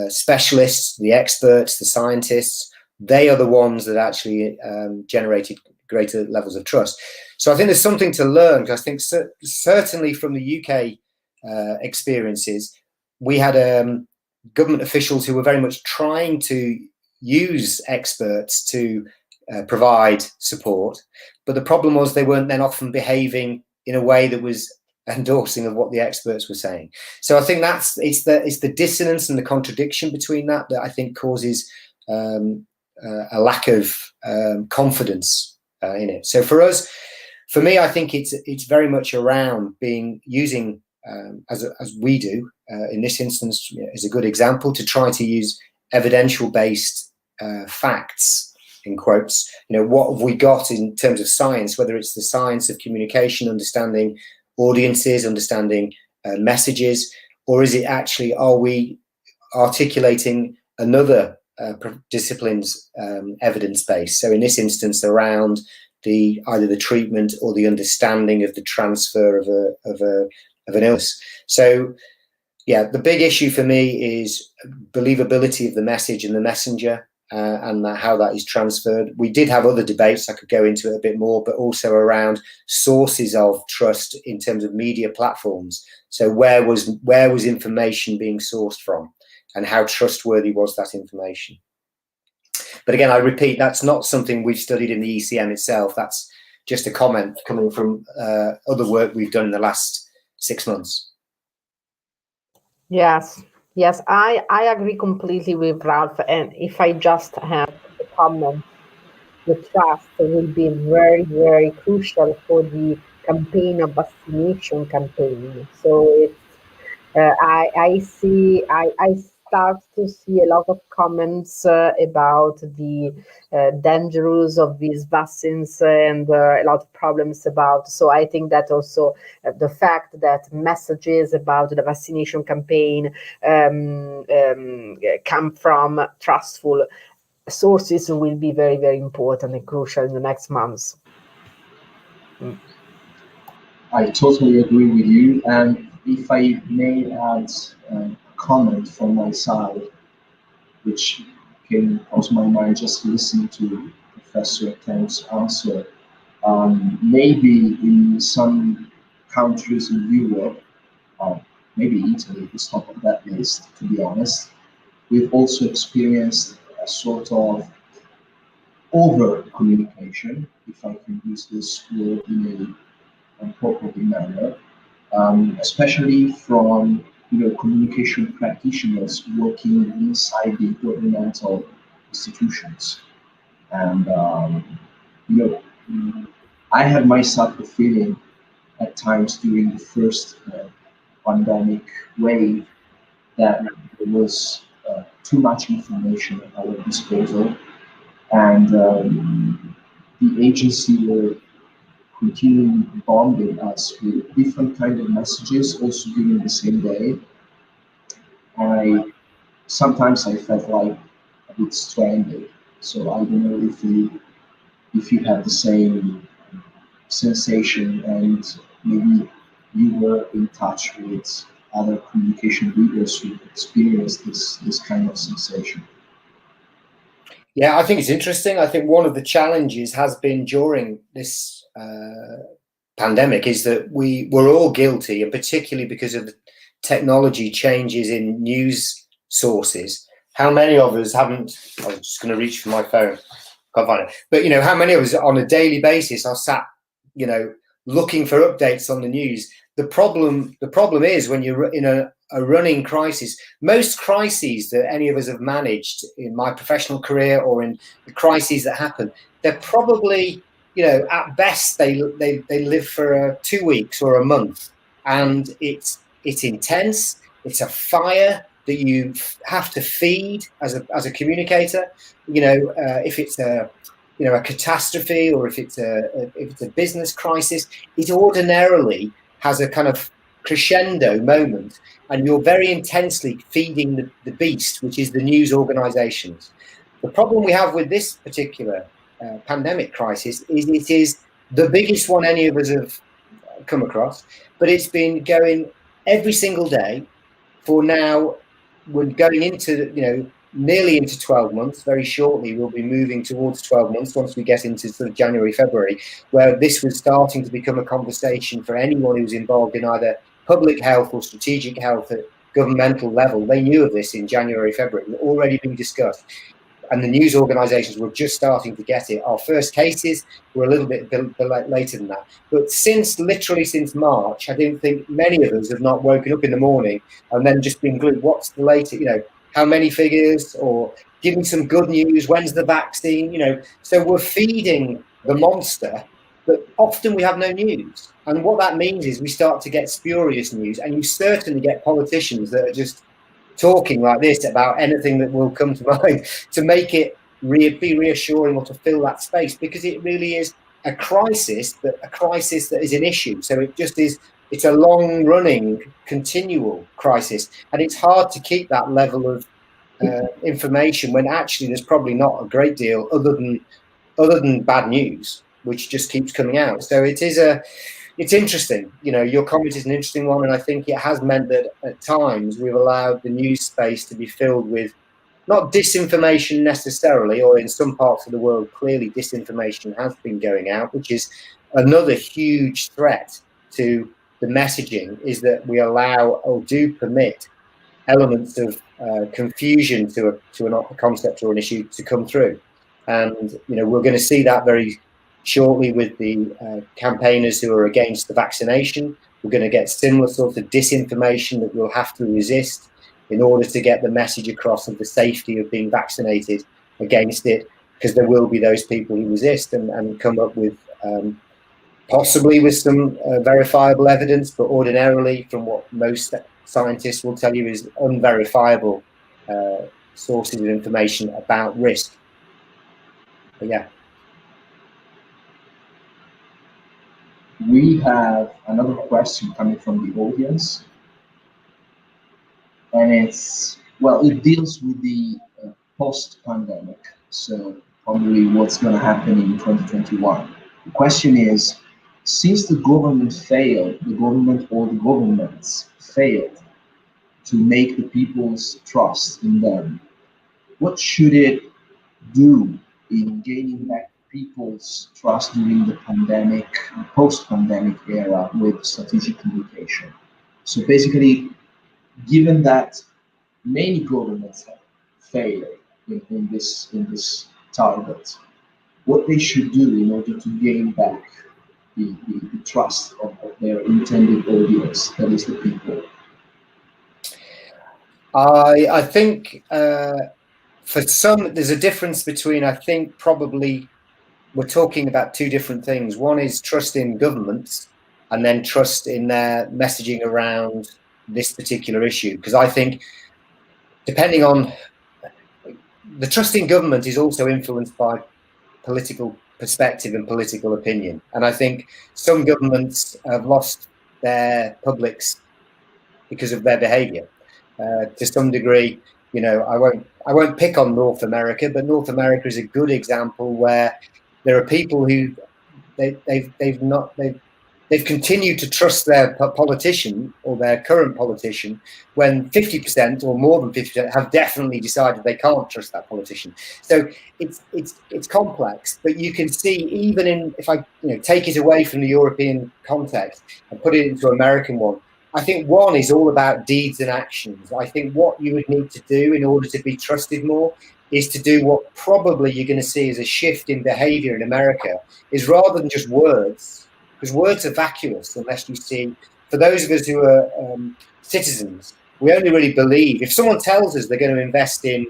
specialists, the experts, the scientists, they are the ones that actually generated greater levels of trust. So I think there's something to learn, because I think certainly from the UK experiences, we had government officials who were very much trying to use experts to provide support, but the problem was they weren't then often behaving in a way that was endorsing of what the experts were saying. So I think it's the dissonance and the contradiction between that I think causes a lack of confidence in it. So for me, I think it's very much around using as we do in this instance is a good example, to try to use evidential-based facts, in quotes. What have we got in terms of science, whether it's the science of communication, understanding audiences, understanding messages, or is it actually, are we articulating another discipline's evidence base? So in this instance, around either the treatment or the understanding of the transfer of an illness. So yeah, the big issue for me is believability of the message and the messenger, and how that is transferred. We did have other debates, I could go into it a bit more, but also around sources of trust in terms of media platforms. So where was information being sourced from, and how trustworthy was that information? But again, I repeat, that's not something we've studied in the ECM itself. That's just a comment coming from other work we've done in the last 6 months.
Yes, I agree completely with Ralph. And if I just have a comment, the trust will be very, very crucial for the campaign of vaccination campaign. So it's I start to see a lot of comments about the dangers of these vaccines, and a lot of problems about. So I think that also the fact that messages about the vaccination campaign come from trustful sources will be very, very important and crucial in the next months.
I totally agree with you, and if I may add a comment from my side, which came across my mind just listening to Professor Tench's answer. Maybe in some countries in Europe, maybe Italy is top of that list, to be honest, we've also experienced a sort of over communication, if I can use this word in a proper manner, especially from communication practitioners working inside the governmental institutions. And I had myself a feeling at times during the first pandemic wave that there was too much information at our disposal, and the agency were continuing bombarding us with different kind of messages, also during the same day. And sometimes I felt like a bit stranded. So I don't know if you have the same sensation, and maybe you were in touch with other communication leaders who experienced this kind of sensation.
Yeah, I think it's interesting. I think one of the challenges has been during this pandemic is that we're all guilty, and particularly because of the technology changes in news sources. How many of us haven't? I was just going to reach for my phone, can't find it. But how many of us on a daily basis are sat, looking for updates on the news? The problem is when you're in a running crisis. Most crises that any of us have managed in my professional career or in the crises that happen, they're probably, at best they live for 2 weeks or a month, and it's intense. It's a fire that you have to feed as a communicator. If it's a catastrophe, or if it's a business crisis, it ordinarily has a kind of crescendo moment, and you're very intensely feeding the beast, which is the news organizations. The problem we have with this particular pandemic crisis is it is the biggest one any of us have come across, but it's been going every single day for now. We're going into, nearly into 12 months. Very shortly, we'll be moving towards 12 months once we get into sort of January, February, where this was starting to become a conversation for anyone who's involved in either public health or strategic health at governmental level. They knew of this in January, February. It had already been discussed. And the news organizations were just starting to get it. Our first cases were a little bit later than that. But literally since March, I don't think many of us have not woken up in the morning and then just been glued. What's the latest, how many figures, or give me some good news, when's the vaccine, so we're feeding the monster, but often we have no news. And what that means is we start to get spurious news, and you certainly get politicians that are just talking like this about anything that will come to mind to make it be reassuring or to fill that space, because it really is a crisis that is an issue. So it just is. It's a long-running, continual crisis, and it's hard to keep that level of information when actually there's probably not a great deal other than bad news, which just keeps coming out. So it's interesting. Your comment is an interesting one, and I think it has meant that at times we've allowed the news space to be filled with not disinformation necessarily, or in some parts of the world, clearly disinformation has been going out, which is another huge threat to the messaging, is that we allow or do permit elements of confusion to a concept or an issue to come through. And, we're going to see that very shortly with the campaigners who are against the vaccination. We're going to get similar sorts of disinformation that we'll have to resist in order to get the message across of the safety of being vaccinated against it, because there will be those people who resist and come up with possibly with some verifiable evidence, but ordinarily, from what most scientists will tell you, is unverifiable sources of information about risk. But yeah.
We have another question coming from the audience, and it deals with the post-pandemic, so probably what's going to happen in 2021. The question is, since the government or the governments failed to make the people's trust in them, what should it do in gaining back people's trust during the pandemic, post-pandemic era with strategic communication? So basically, given that many governments have failed in this target, what they should do in order to gain back the trust of their intended audience, that is the people?
I think for some, there's a difference between, I think probably we're talking about two different things. One is trust in governments, and then trust in their messaging around this particular issue. Because I think, depending on the trust in government, is also influenced by political perspective and political opinion. And I think some governments have lost their publics because of their behaviour. To some degree, I won't pick on North America, but North America is a good example where there are people who they've they've continued to trust their politician or their current politician when 50% or more than 50% have definitely decided they can't trust that politician. So it's complex, but you can see even in, if I take it away from the European context and put it into American one, I think one is all about deeds and actions. I think what you would need to do in order to be trusted more is to do what probably you're going to see as a shift in behavior in America, is rather than just words, because words are vacuous unless you see, for those of us who are citizens, we only really believe, if someone tells us they're going to invest in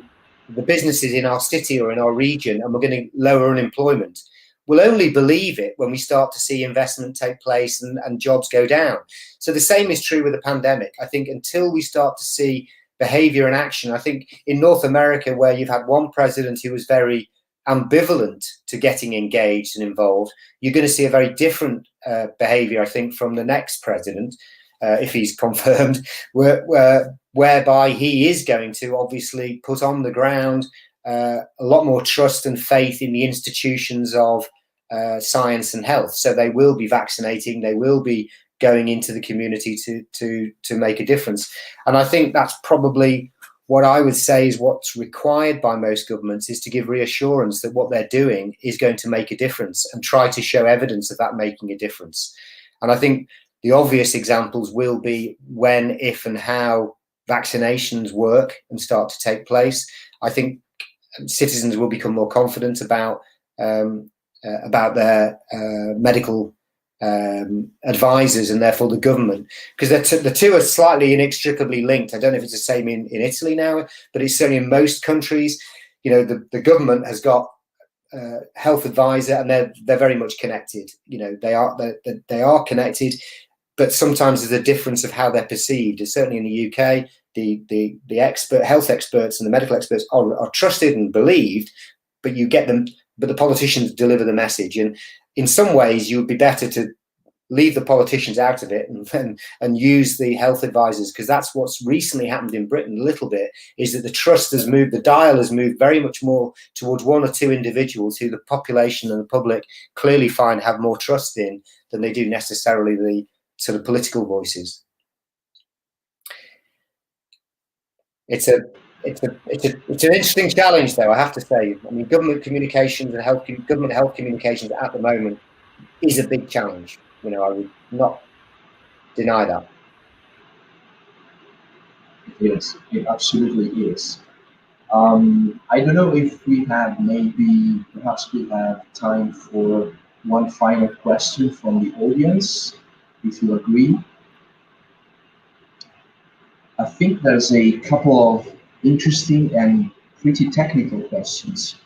the businesses in our city or in our region and we're going to lower unemployment, we'll only believe it when we start to see investment take place and jobs go down. So the same is true with the pandemic. I think until we start to see behavior and action, I think in North America, where you've had one president who was very ambivalent to getting engaged and involved, you're going to see a very different behavior, I think, from the next president, if he's confirmed, whereby he is going to obviously put on the ground a lot more trust and faith in the institutions of science and health. So they will be vaccinating, they will be going into the community to make a difference. And I think that's probably what I would say is what's required by most governments, is to give reassurance that what they're doing is going to make a difference and try to show evidence of that making a difference. And I think the obvious examples will be when, if and how vaccinations work and start to take place. I think citizens will become more confident about their medical advisors and therefore the government, because the two are slightly inextricably linked. I don't know if it's the same in Italy now, but it's certainly in most countries. The government has got health advisor, and they're very much connected. They are connected, but sometimes there's a difference of how they're perceived. Certainly in the UK, the health experts and the medical experts are trusted and believed, but the politicians deliver the message. And in some ways, you would be better to leave the politicians out of it and use the health advisors, because that's what's recently happened in Britain a little bit, is that the dial has moved very much more towards one or two individuals who the population and the public clearly find have more trust in than they do necessarily the sort of political voices. It's an interesting challenge, though, I have to say. I mean, government communications and government health communications at the moment is a big challenge. I would not deny that.
Yes, it absolutely is. I don't know if perhaps we have time for one final question from the audience, if you agree. I think there's a couple of interesting and pretty technical questions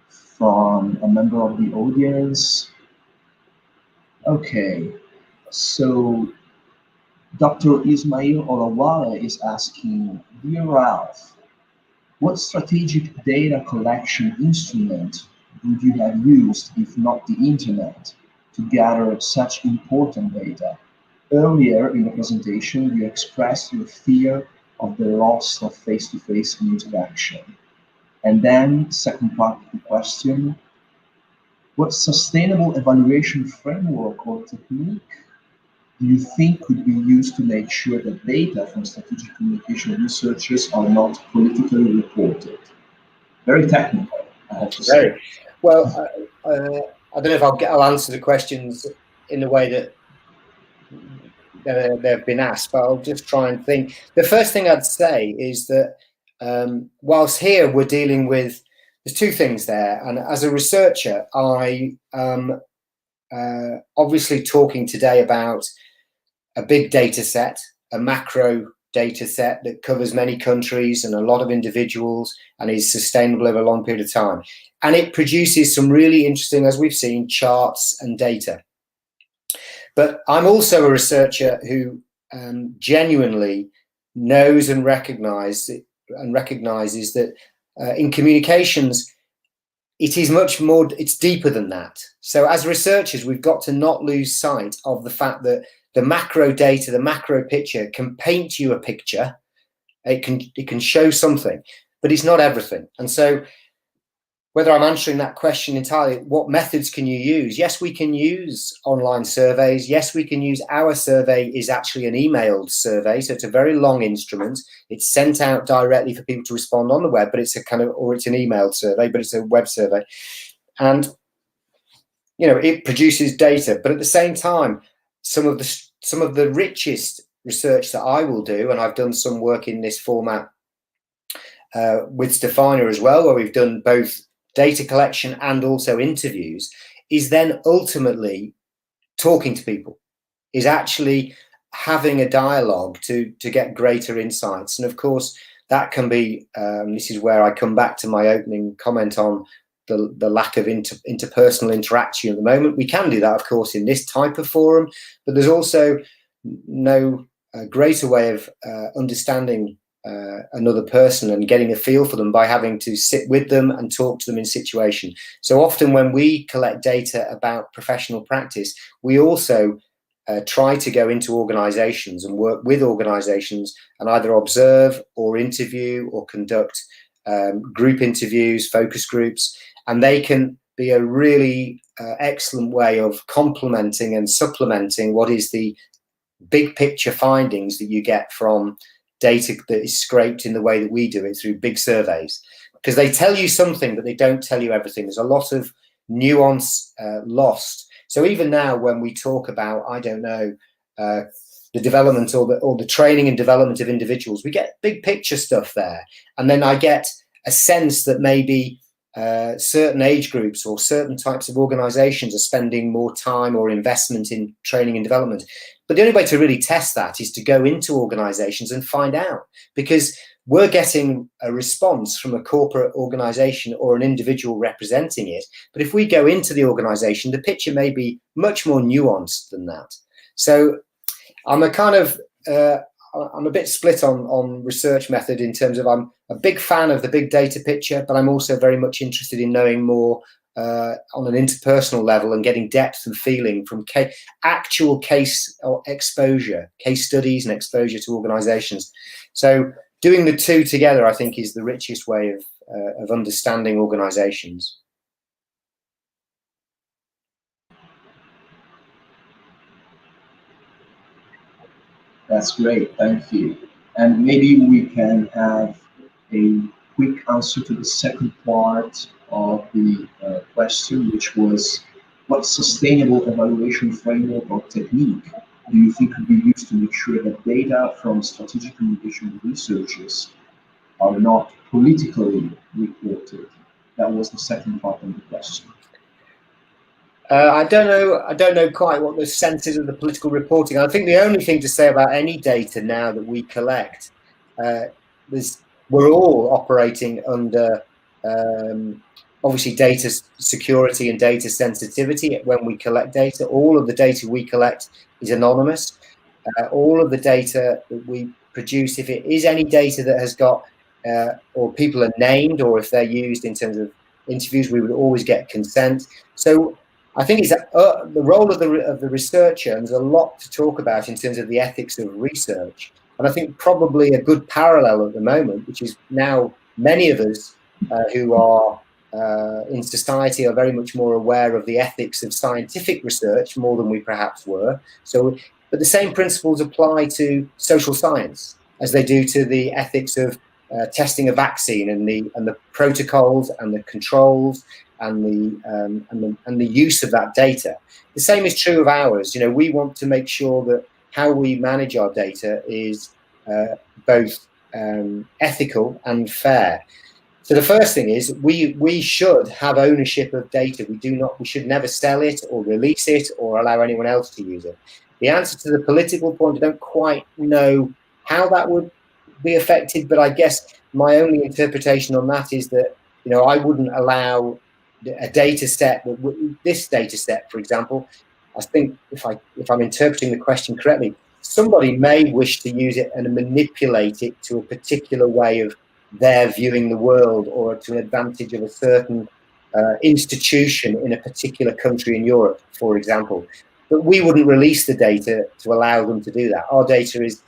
from a member of the audience. Okay, so Dr. Ismail Olawale is asking, dear Ralph, what strategic data collection instrument would you have used, if not the internet, to gather such important data? Earlier in the presentation, you expressed your fear of the loss of face-to-face interaction. And then, second part of the question, what sustainable evaluation framework or technique do you think could be used to make sure that data from strategic communication researchers are not politically reported? Very technical, I have to say.
Well, I don't know if I'll answer the questions in the way that they've been asked, but I'll just try and think. The first thing I'd say is that whilst here we're dealing with, there's two things there, and as a researcher, I obviously talking today about a big data set, a macro data set that covers many countries and a lot of individuals and is sustainable over a long period of time. And it produces some really interesting, as we've seen, charts and data. But I'm also a researcher who genuinely knows and recognizes that in communications, it is much more, it's deeper than that. So as researchers, we've got to not lose sight of the fact that the macro data, the macro picture can paint you a picture. It can show something, but it's not everything. And so whether I'm answering that question entirely, what methods can you use? Yes, we can use online surveys. Yes, we can use our survey is actually an emailed survey. So it's a very long instrument. It's sent out directly for people to respond on the web, but it's a kind of, or it's an emailed survey, but it's a web survey. And, you know, it produces data, but at the same time, some of the richest research that I will do, and I've done some work in this format with Stefania as well, where we've done both data collection and also interviews, is then ultimately talking to people, is actually having a dialogue to get greater insights. And of course, that can be, this is where I come back to my opening comment on the lack of interpersonal interaction at the moment. We can do that, of course, in this type of forum, but there's also no greater way of understanding another person and getting a feel for them by having to sit with them and talk to them in situation. So often when we collect data about professional practice, we also try to go into organizations and work with organizations and either observe or interview or conduct group interviews, focus groups, and they can be a really excellent way of complementing and supplementing what is the big picture findings that you get from data that is scraped in the way that we do it through big surveys, because they tell you something, but they don't tell you everything. There's a lot of nuance lost. So even now, when we talk about, I don't know, the development or the training and development of individuals, we get big picture stuff there, and then I get a sense that maybe certain age groups or certain types of organizations are spending more time or investment in training and development. But the only way to really test that is to go into organizations and find out, because we're getting a response from a corporate organization or an individual representing it. But if we go into the organization, the picture may be much more nuanced than that. So I'm a kind of, I'm a bit split on research method in terms of I'm a big fan of the big data picture, but I'm also very much interested in knowing more on an interpersonal level and getting depth and feeling from actual case or exposure, case studies and exposure to organizations. So doing the two together, I think, is the richest way of understanding organizations.
That's great, thank you. And maybe we can have a quick answer to the second part of the question, which was, what sustainable evaluation framework or technique do you think could be used to make sure that data from strategic communication researchers are not politically reported? That was the second part of the question.
I don't know quite what the sense is of the political reporting. I think the only thing to say about any data now that we collect is we're all operating under obviously data security and data sensitivity when we collect data. All of the data we collect is anonymous. All of the data that we produce, if it is any data that has got or people are named, or if they're used in terms of interviews, we would always get consent. So I think it's the role of the researcher, and there's a lot to talk about in terms of the ethics of research. And I think probably a good parallel at the moment, which is now many of us who are in society are very much more aware of the ethics of scientific research more than we perhaps were. So, but the same principles apply to social science as they do to the ethics of testing a vaccine and the protocols and the controls and the use of that data. The same is true of ours. You know, we want to make sure that how we manage our data is both ethical and fair. So the first thing is we should have ownership of data. We should never sell it or release it or allow anyone else to use it. The answer to the political point, I don't quite know how that would be affected, but I guess my only interpretation on that is that, you know, I wouldn't allow a data set, this data set, for example. I think if I'm interpreting the question correctly, somebody may wish to use it and manipulate it to a particular way of their viewing the world, or to an advantage of a certain institution in a particular country in Europe, for example. But we wouldn't release the data to allow them to do that. Our data is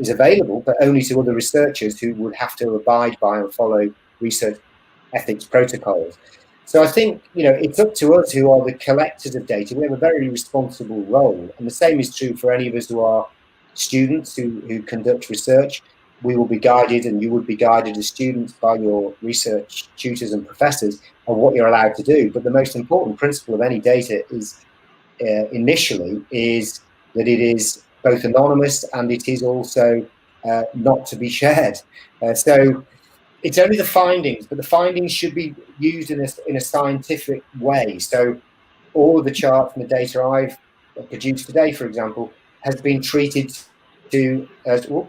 available, but only to other researchers who would have to abide by and follow research ethics protocols. So I think, you know, it's up to us who are the collectors of data. We have a very responsible role, and the same is true for any of us who are students who conduct research. We will be guided, and you would be guided as students by your research tutors and professors on what you're allowed to do. But the most important principle of any data is initially is that it is both anonymous and it is also not to be shared. So it's only the findings, but the findings should be used in a scientific way. So all of the charts and the data I've produced today, for example, has been treated to the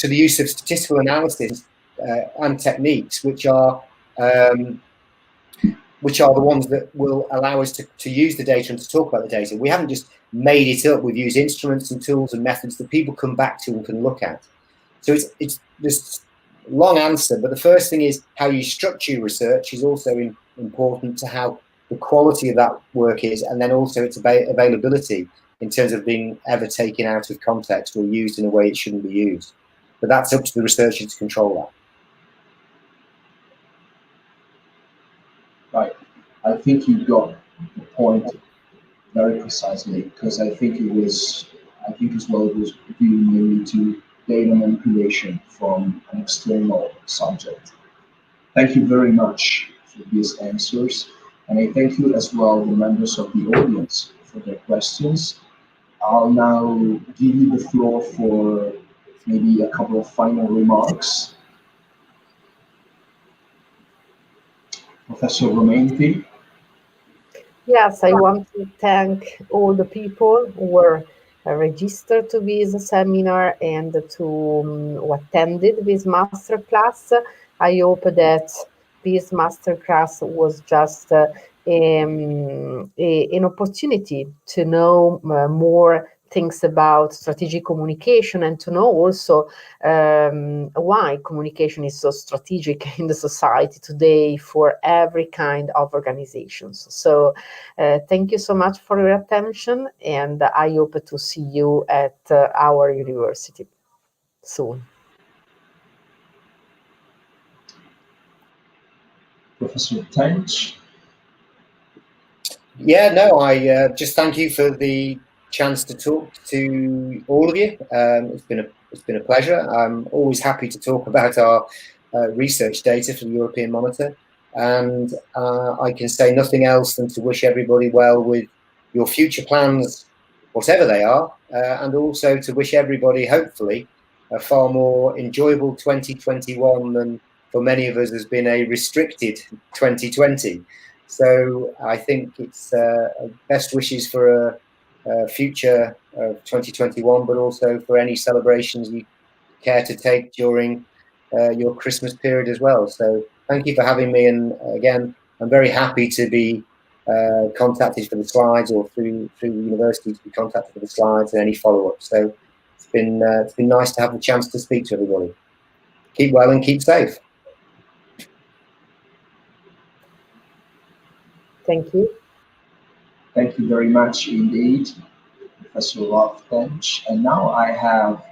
use of statistical analysis and techniques, which are the ones that will allow us to use the data and to talk about the data. We haven't just made it up. We've used instruments and tools and methods that people come back to and can look at. So it's this long answer, but the first thing is how you structure your research is also important to how the quality of that work is, and then also its availability in terms of being ever taken out of context or used in a way it shouldn't be used. But that's up to the researcher to control
that. Right. I think you got the point very precisely, because I think as well it was due mainly to data manipulation from an external subject. Thank you very much for these answers, and I thank you as well, the members of the audience, for their questions. I'll now give you the floor for maybe a couple of final remarks. Professor Romenti.
Yes, I want to thank all the people who were registered to this seminar and who attended this masterclass. I hope that this masterclass was just an opportunity to know more things about strategic communication and to know also why communication is so strategic in the society today for every kind of organizations. So thank you so much for your attention, and I hope to see you at our university soon.
Professor Tench. Yeah, no, I just thank you for the chance to talk to all of you. It's been a pleasure. I'm always happy to talk about our research data for the European Monitor, and I can say nothing else than to wish everybody well with your future plans, whatever they are, and also to wish everybody, hopefully, a far more enjoyable 2021 than for many of us has been a restricted 2020. So I think it's best wishes for a future of 2021, but also for any celebrations you care to take during your Christmas period as well. So thank you for having me, and again, I'm very happy to be contacted for the slides, or through the university to be contacted for the slides and any follow-up. So it's been nice to have the chance to speak to everybody. Keep well and keep safe.
Thank you.
Thank you very much indeed, Professor Tench. And now I have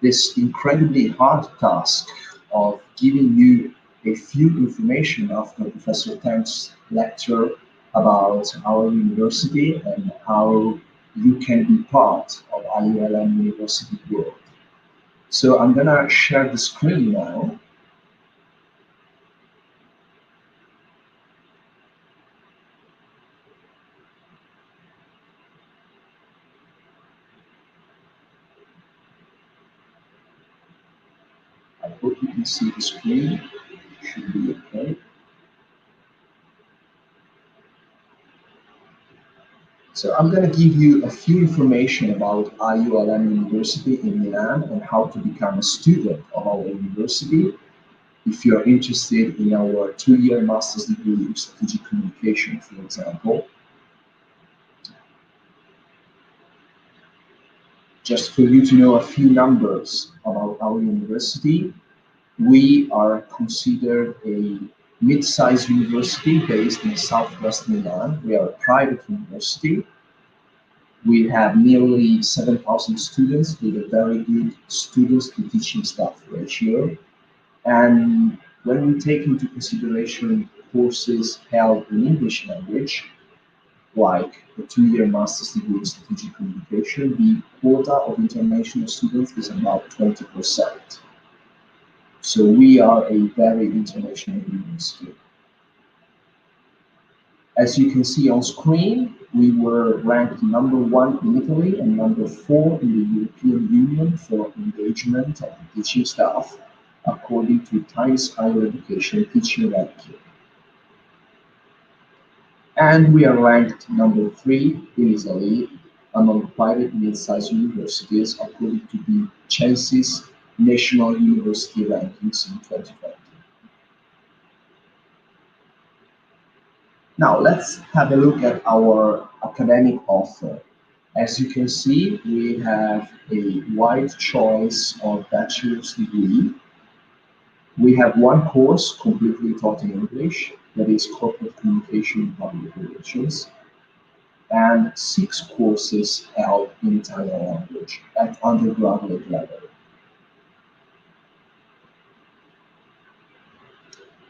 this incredibly hard task of giving you a few information after Professor Tench's lecture about our university and how you can be part of IULM University world. So I'm gonna share the screen now. I hope you can see the screen. Should be okay. So I'm going to give you a few information about IULM University in Milan and how to become a student of our university if you're interested in our 2-year master's degree in strategic communication, for example. Just for you to know a few numbers about our university, we are considered a mid-sized university based in southwest Milan. We are a private university. We have nearly 7,000 students with a very good students to teaching staff ratio. And when we take into consideration courses held in English language, like the 2-year master's degree in strategic communication, the quota of international students is about 20%. So we are a very international university. As you can see on screen, we were ranked #1 in Italy and #4 in the European Union for engagement of the teaching staff, according to Times Higher Education Teaching Ranking. And we are ranked #3 in Italy among private mid-sized universities, according to the Censis National University Rankings in 2020. Now, let's have a look at our academic offer. As you can see, we have a wide choice of bachelor's degree. We have one course completely taught in English, that is Corporate Communication and Public Relations, and 6 courses held in Italian language at undergraduate level.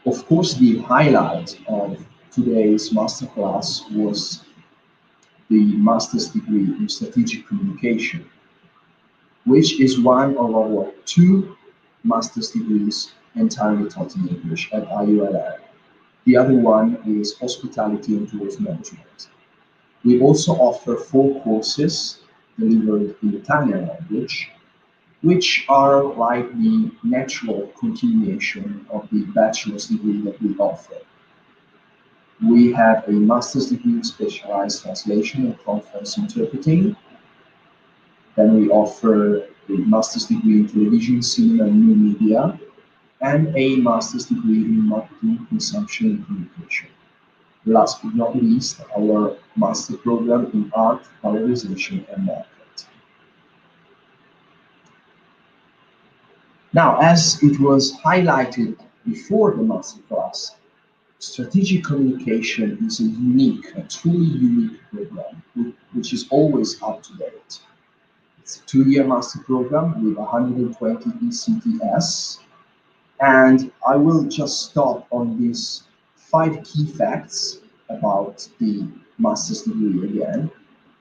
Of course, the highlight of today's masterclass was the master's degree in strategic communication, which is one of our 2 master's degrees entirely taught in English at IULM. The other one is hospitality and tourist management. We also offer 4 courses delivered in Italian language, which are like the natural continuation of the bachelor's degree that we offer. We have a master's degree in specialized translation and conference interpreting. Then we offer a master's degree in television, cinema, and new media, and a master's degree in marketing, consumption, and communication. Last but not least, our master program in art, valorization, and market. Now, as it was highlighted before the masterclass, strategic communication is a truly unique program, which is always up to date. It's a 2-year master program with 120 ECTS, and I will just stop on these 5 key facts about the master's degree again.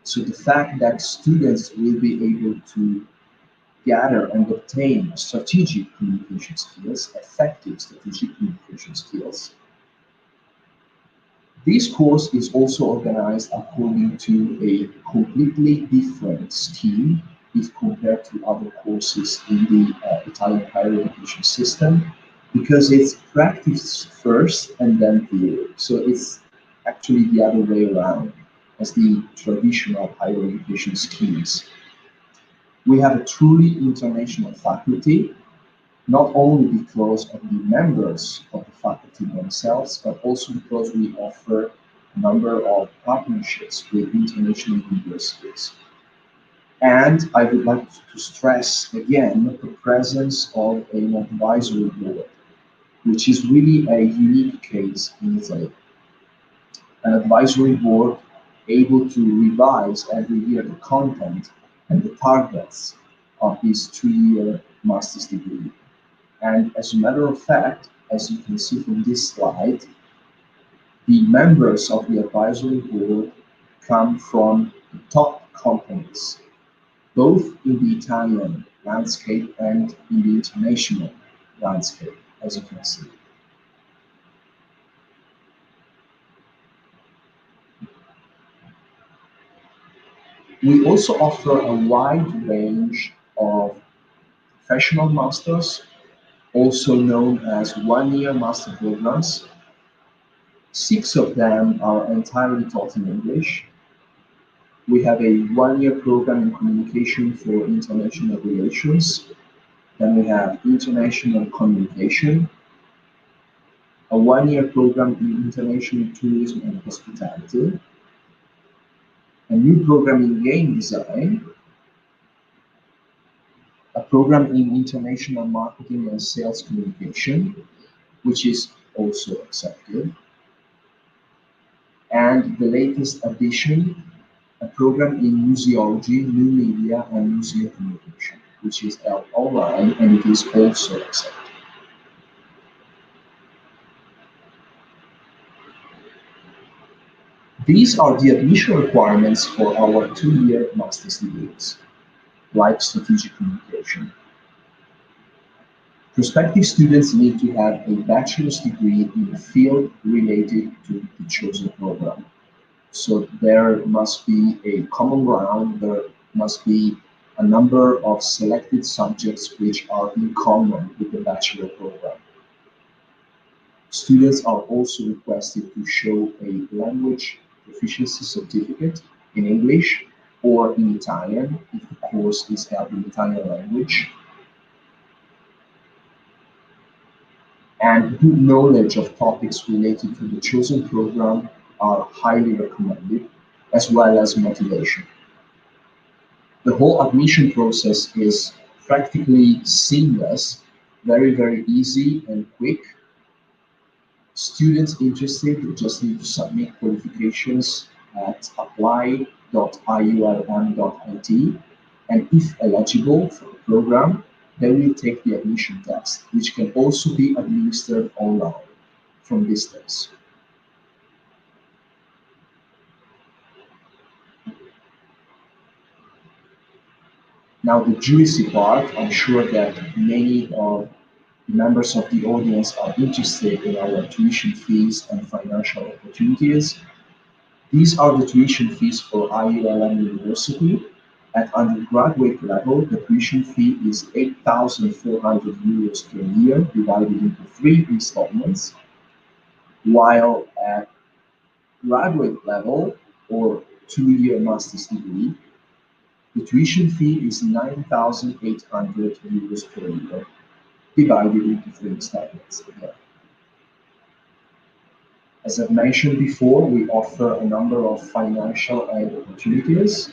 So the fact that students will be able to gather and obtain strategic communication skills, effective strategic communication skills. This course is also organized according to a completely different scheme if compared to other courses in the Italian higher education system, because it's practice first and then theory. So it's actually the other way around as the traditional higher education schemes. We have a truly international faculty, not only because of the members of the faculty themselves, but also because we offer a number of partnerships with international universities. And I would like to stress again the presence of an advisory board, which is really a unique case in Italy. An advisory board able to revise every year the content and the targets of this 2-year master's degree. And as a matter of fact, as you can see from this slide, the members of the advisory board come from the top companies, both in the Italian landscape and in the international landscape, as you can see. We also offer a wide range of professional masters, also known as 1-year master programs. 6 of them are entirely taught in English. We have a 1-year program in communication for international relations. Then we have international communication, a 1-year program in international tourism and hospitality, a new program in game design, a program in international marketing and sales communication, which is also accepted, and the latest addition, a program in museology, new media, and museum communication, which is held online and it is also accepted. These are the admission requirements for our 2-year master's degrees, like strategic communication. Prospective students need to have a bachelor's degree in a field related to the chosen program. So there must be a common ground, there must be a number of selected subjects which are in common with the bachelor program. Students are also requested to show a language proficiency certificate in English or in Italian, if the course is held in Italian language. And good knowledge of topics related to the chosen program are highly recommended, as well as motivation. The whole admission process is practically seamless, very, very easy and quick. Students interested just need to submit qualifications at apply.iulm.it, and if eligible for the program, they will take the admission test, which can also be administered online from distance. Now, the juicy part, I'm sure that many of the members of the audience are interested in our tuition fees and financial opportunities. These are the tuition fees for IULM University. At undergraduate level, the tuition fee is 8,400 euros per year, divided into 3 installments, while at graduate level, or 2-year master's degree, the tuition fee is 9,800 euros per year, divided into 3 installments again. As I've mentioned before, we offer a number of financial aid opportunities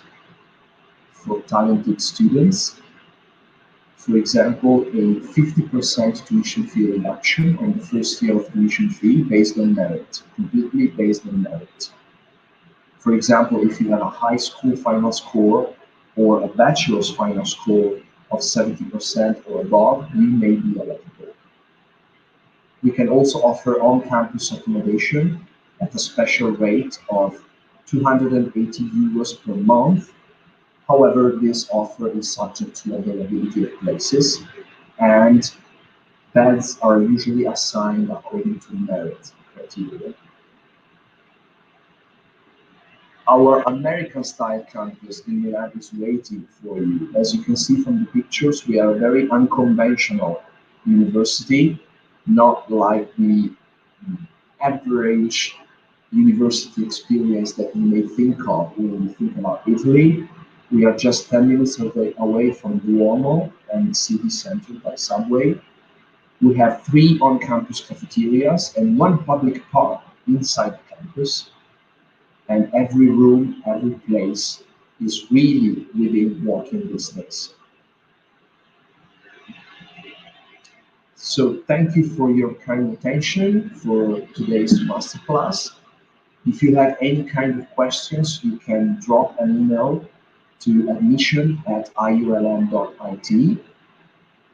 for talented students. For example, a 50% tuition fee reduction on the first year of tuition fee based on merit, completely based on merit. For example, if you have a high school final score or a bachelor's final score of 70% or above, you may be eligible. We can also offer on-campus accommodation at a special rate of 280 euros per month. However, this offer is subject to availability of places, and beds are usually assigned according to merit criteria. Our American-style campus in Milan is waiting for you. As you can see from the pictures, we are a very unconventional university, not like the average university experience that you may think of when you think about Italy. We are just 10 minutes away from Duomo and the city center by subway. We have 3 on-campus cafeterias and 1 public park inside the campus. And every room, every place is really within walking distance. So thank you for your kind attention for today's masterclass. If you have any kind of questions, you can drop an email to admission@iulm.it.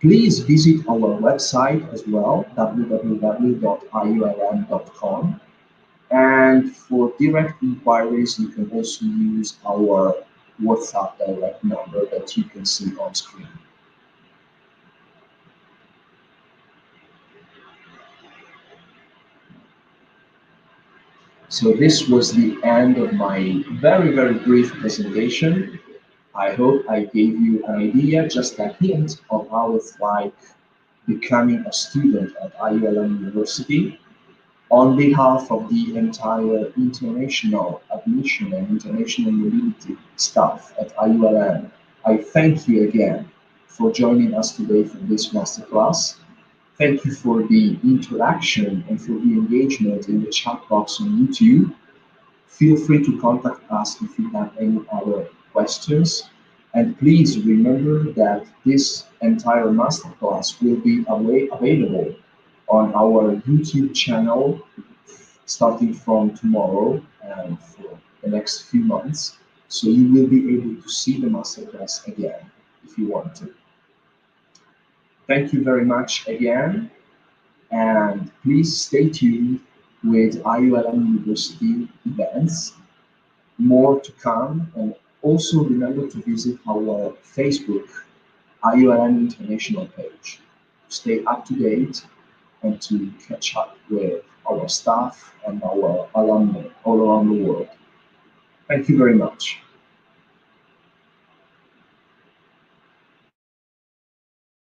Please visit our website as well, www.iulm.com. And for direct inquiries, you can also use our WhatsApp direct number that you can see on screen. So this was the end of my very, very brief presentation. I hope I gave you an idea, just a hint of how it's like becoming a student at IULM University. On behalf of the entire international admission and international mobility staff at IULM, I thank you again for joining us today for this masterclass. Thank you for the interaction and for the engagement in the chat box on YouTube. Feel free to contact us if you have any other questions. And please remember that this entire masterclass will be available on our YouTube channel starting from tomorrow and for the next few months. So you will be able to see the masterclass again if you want to. Thank you very much again, and please stay tuned with IULM University events more to come, and also remember to visit our Facebook IULM International page to stay up to date and to catch up with our staff and our alumni all around the world. Thank you very much.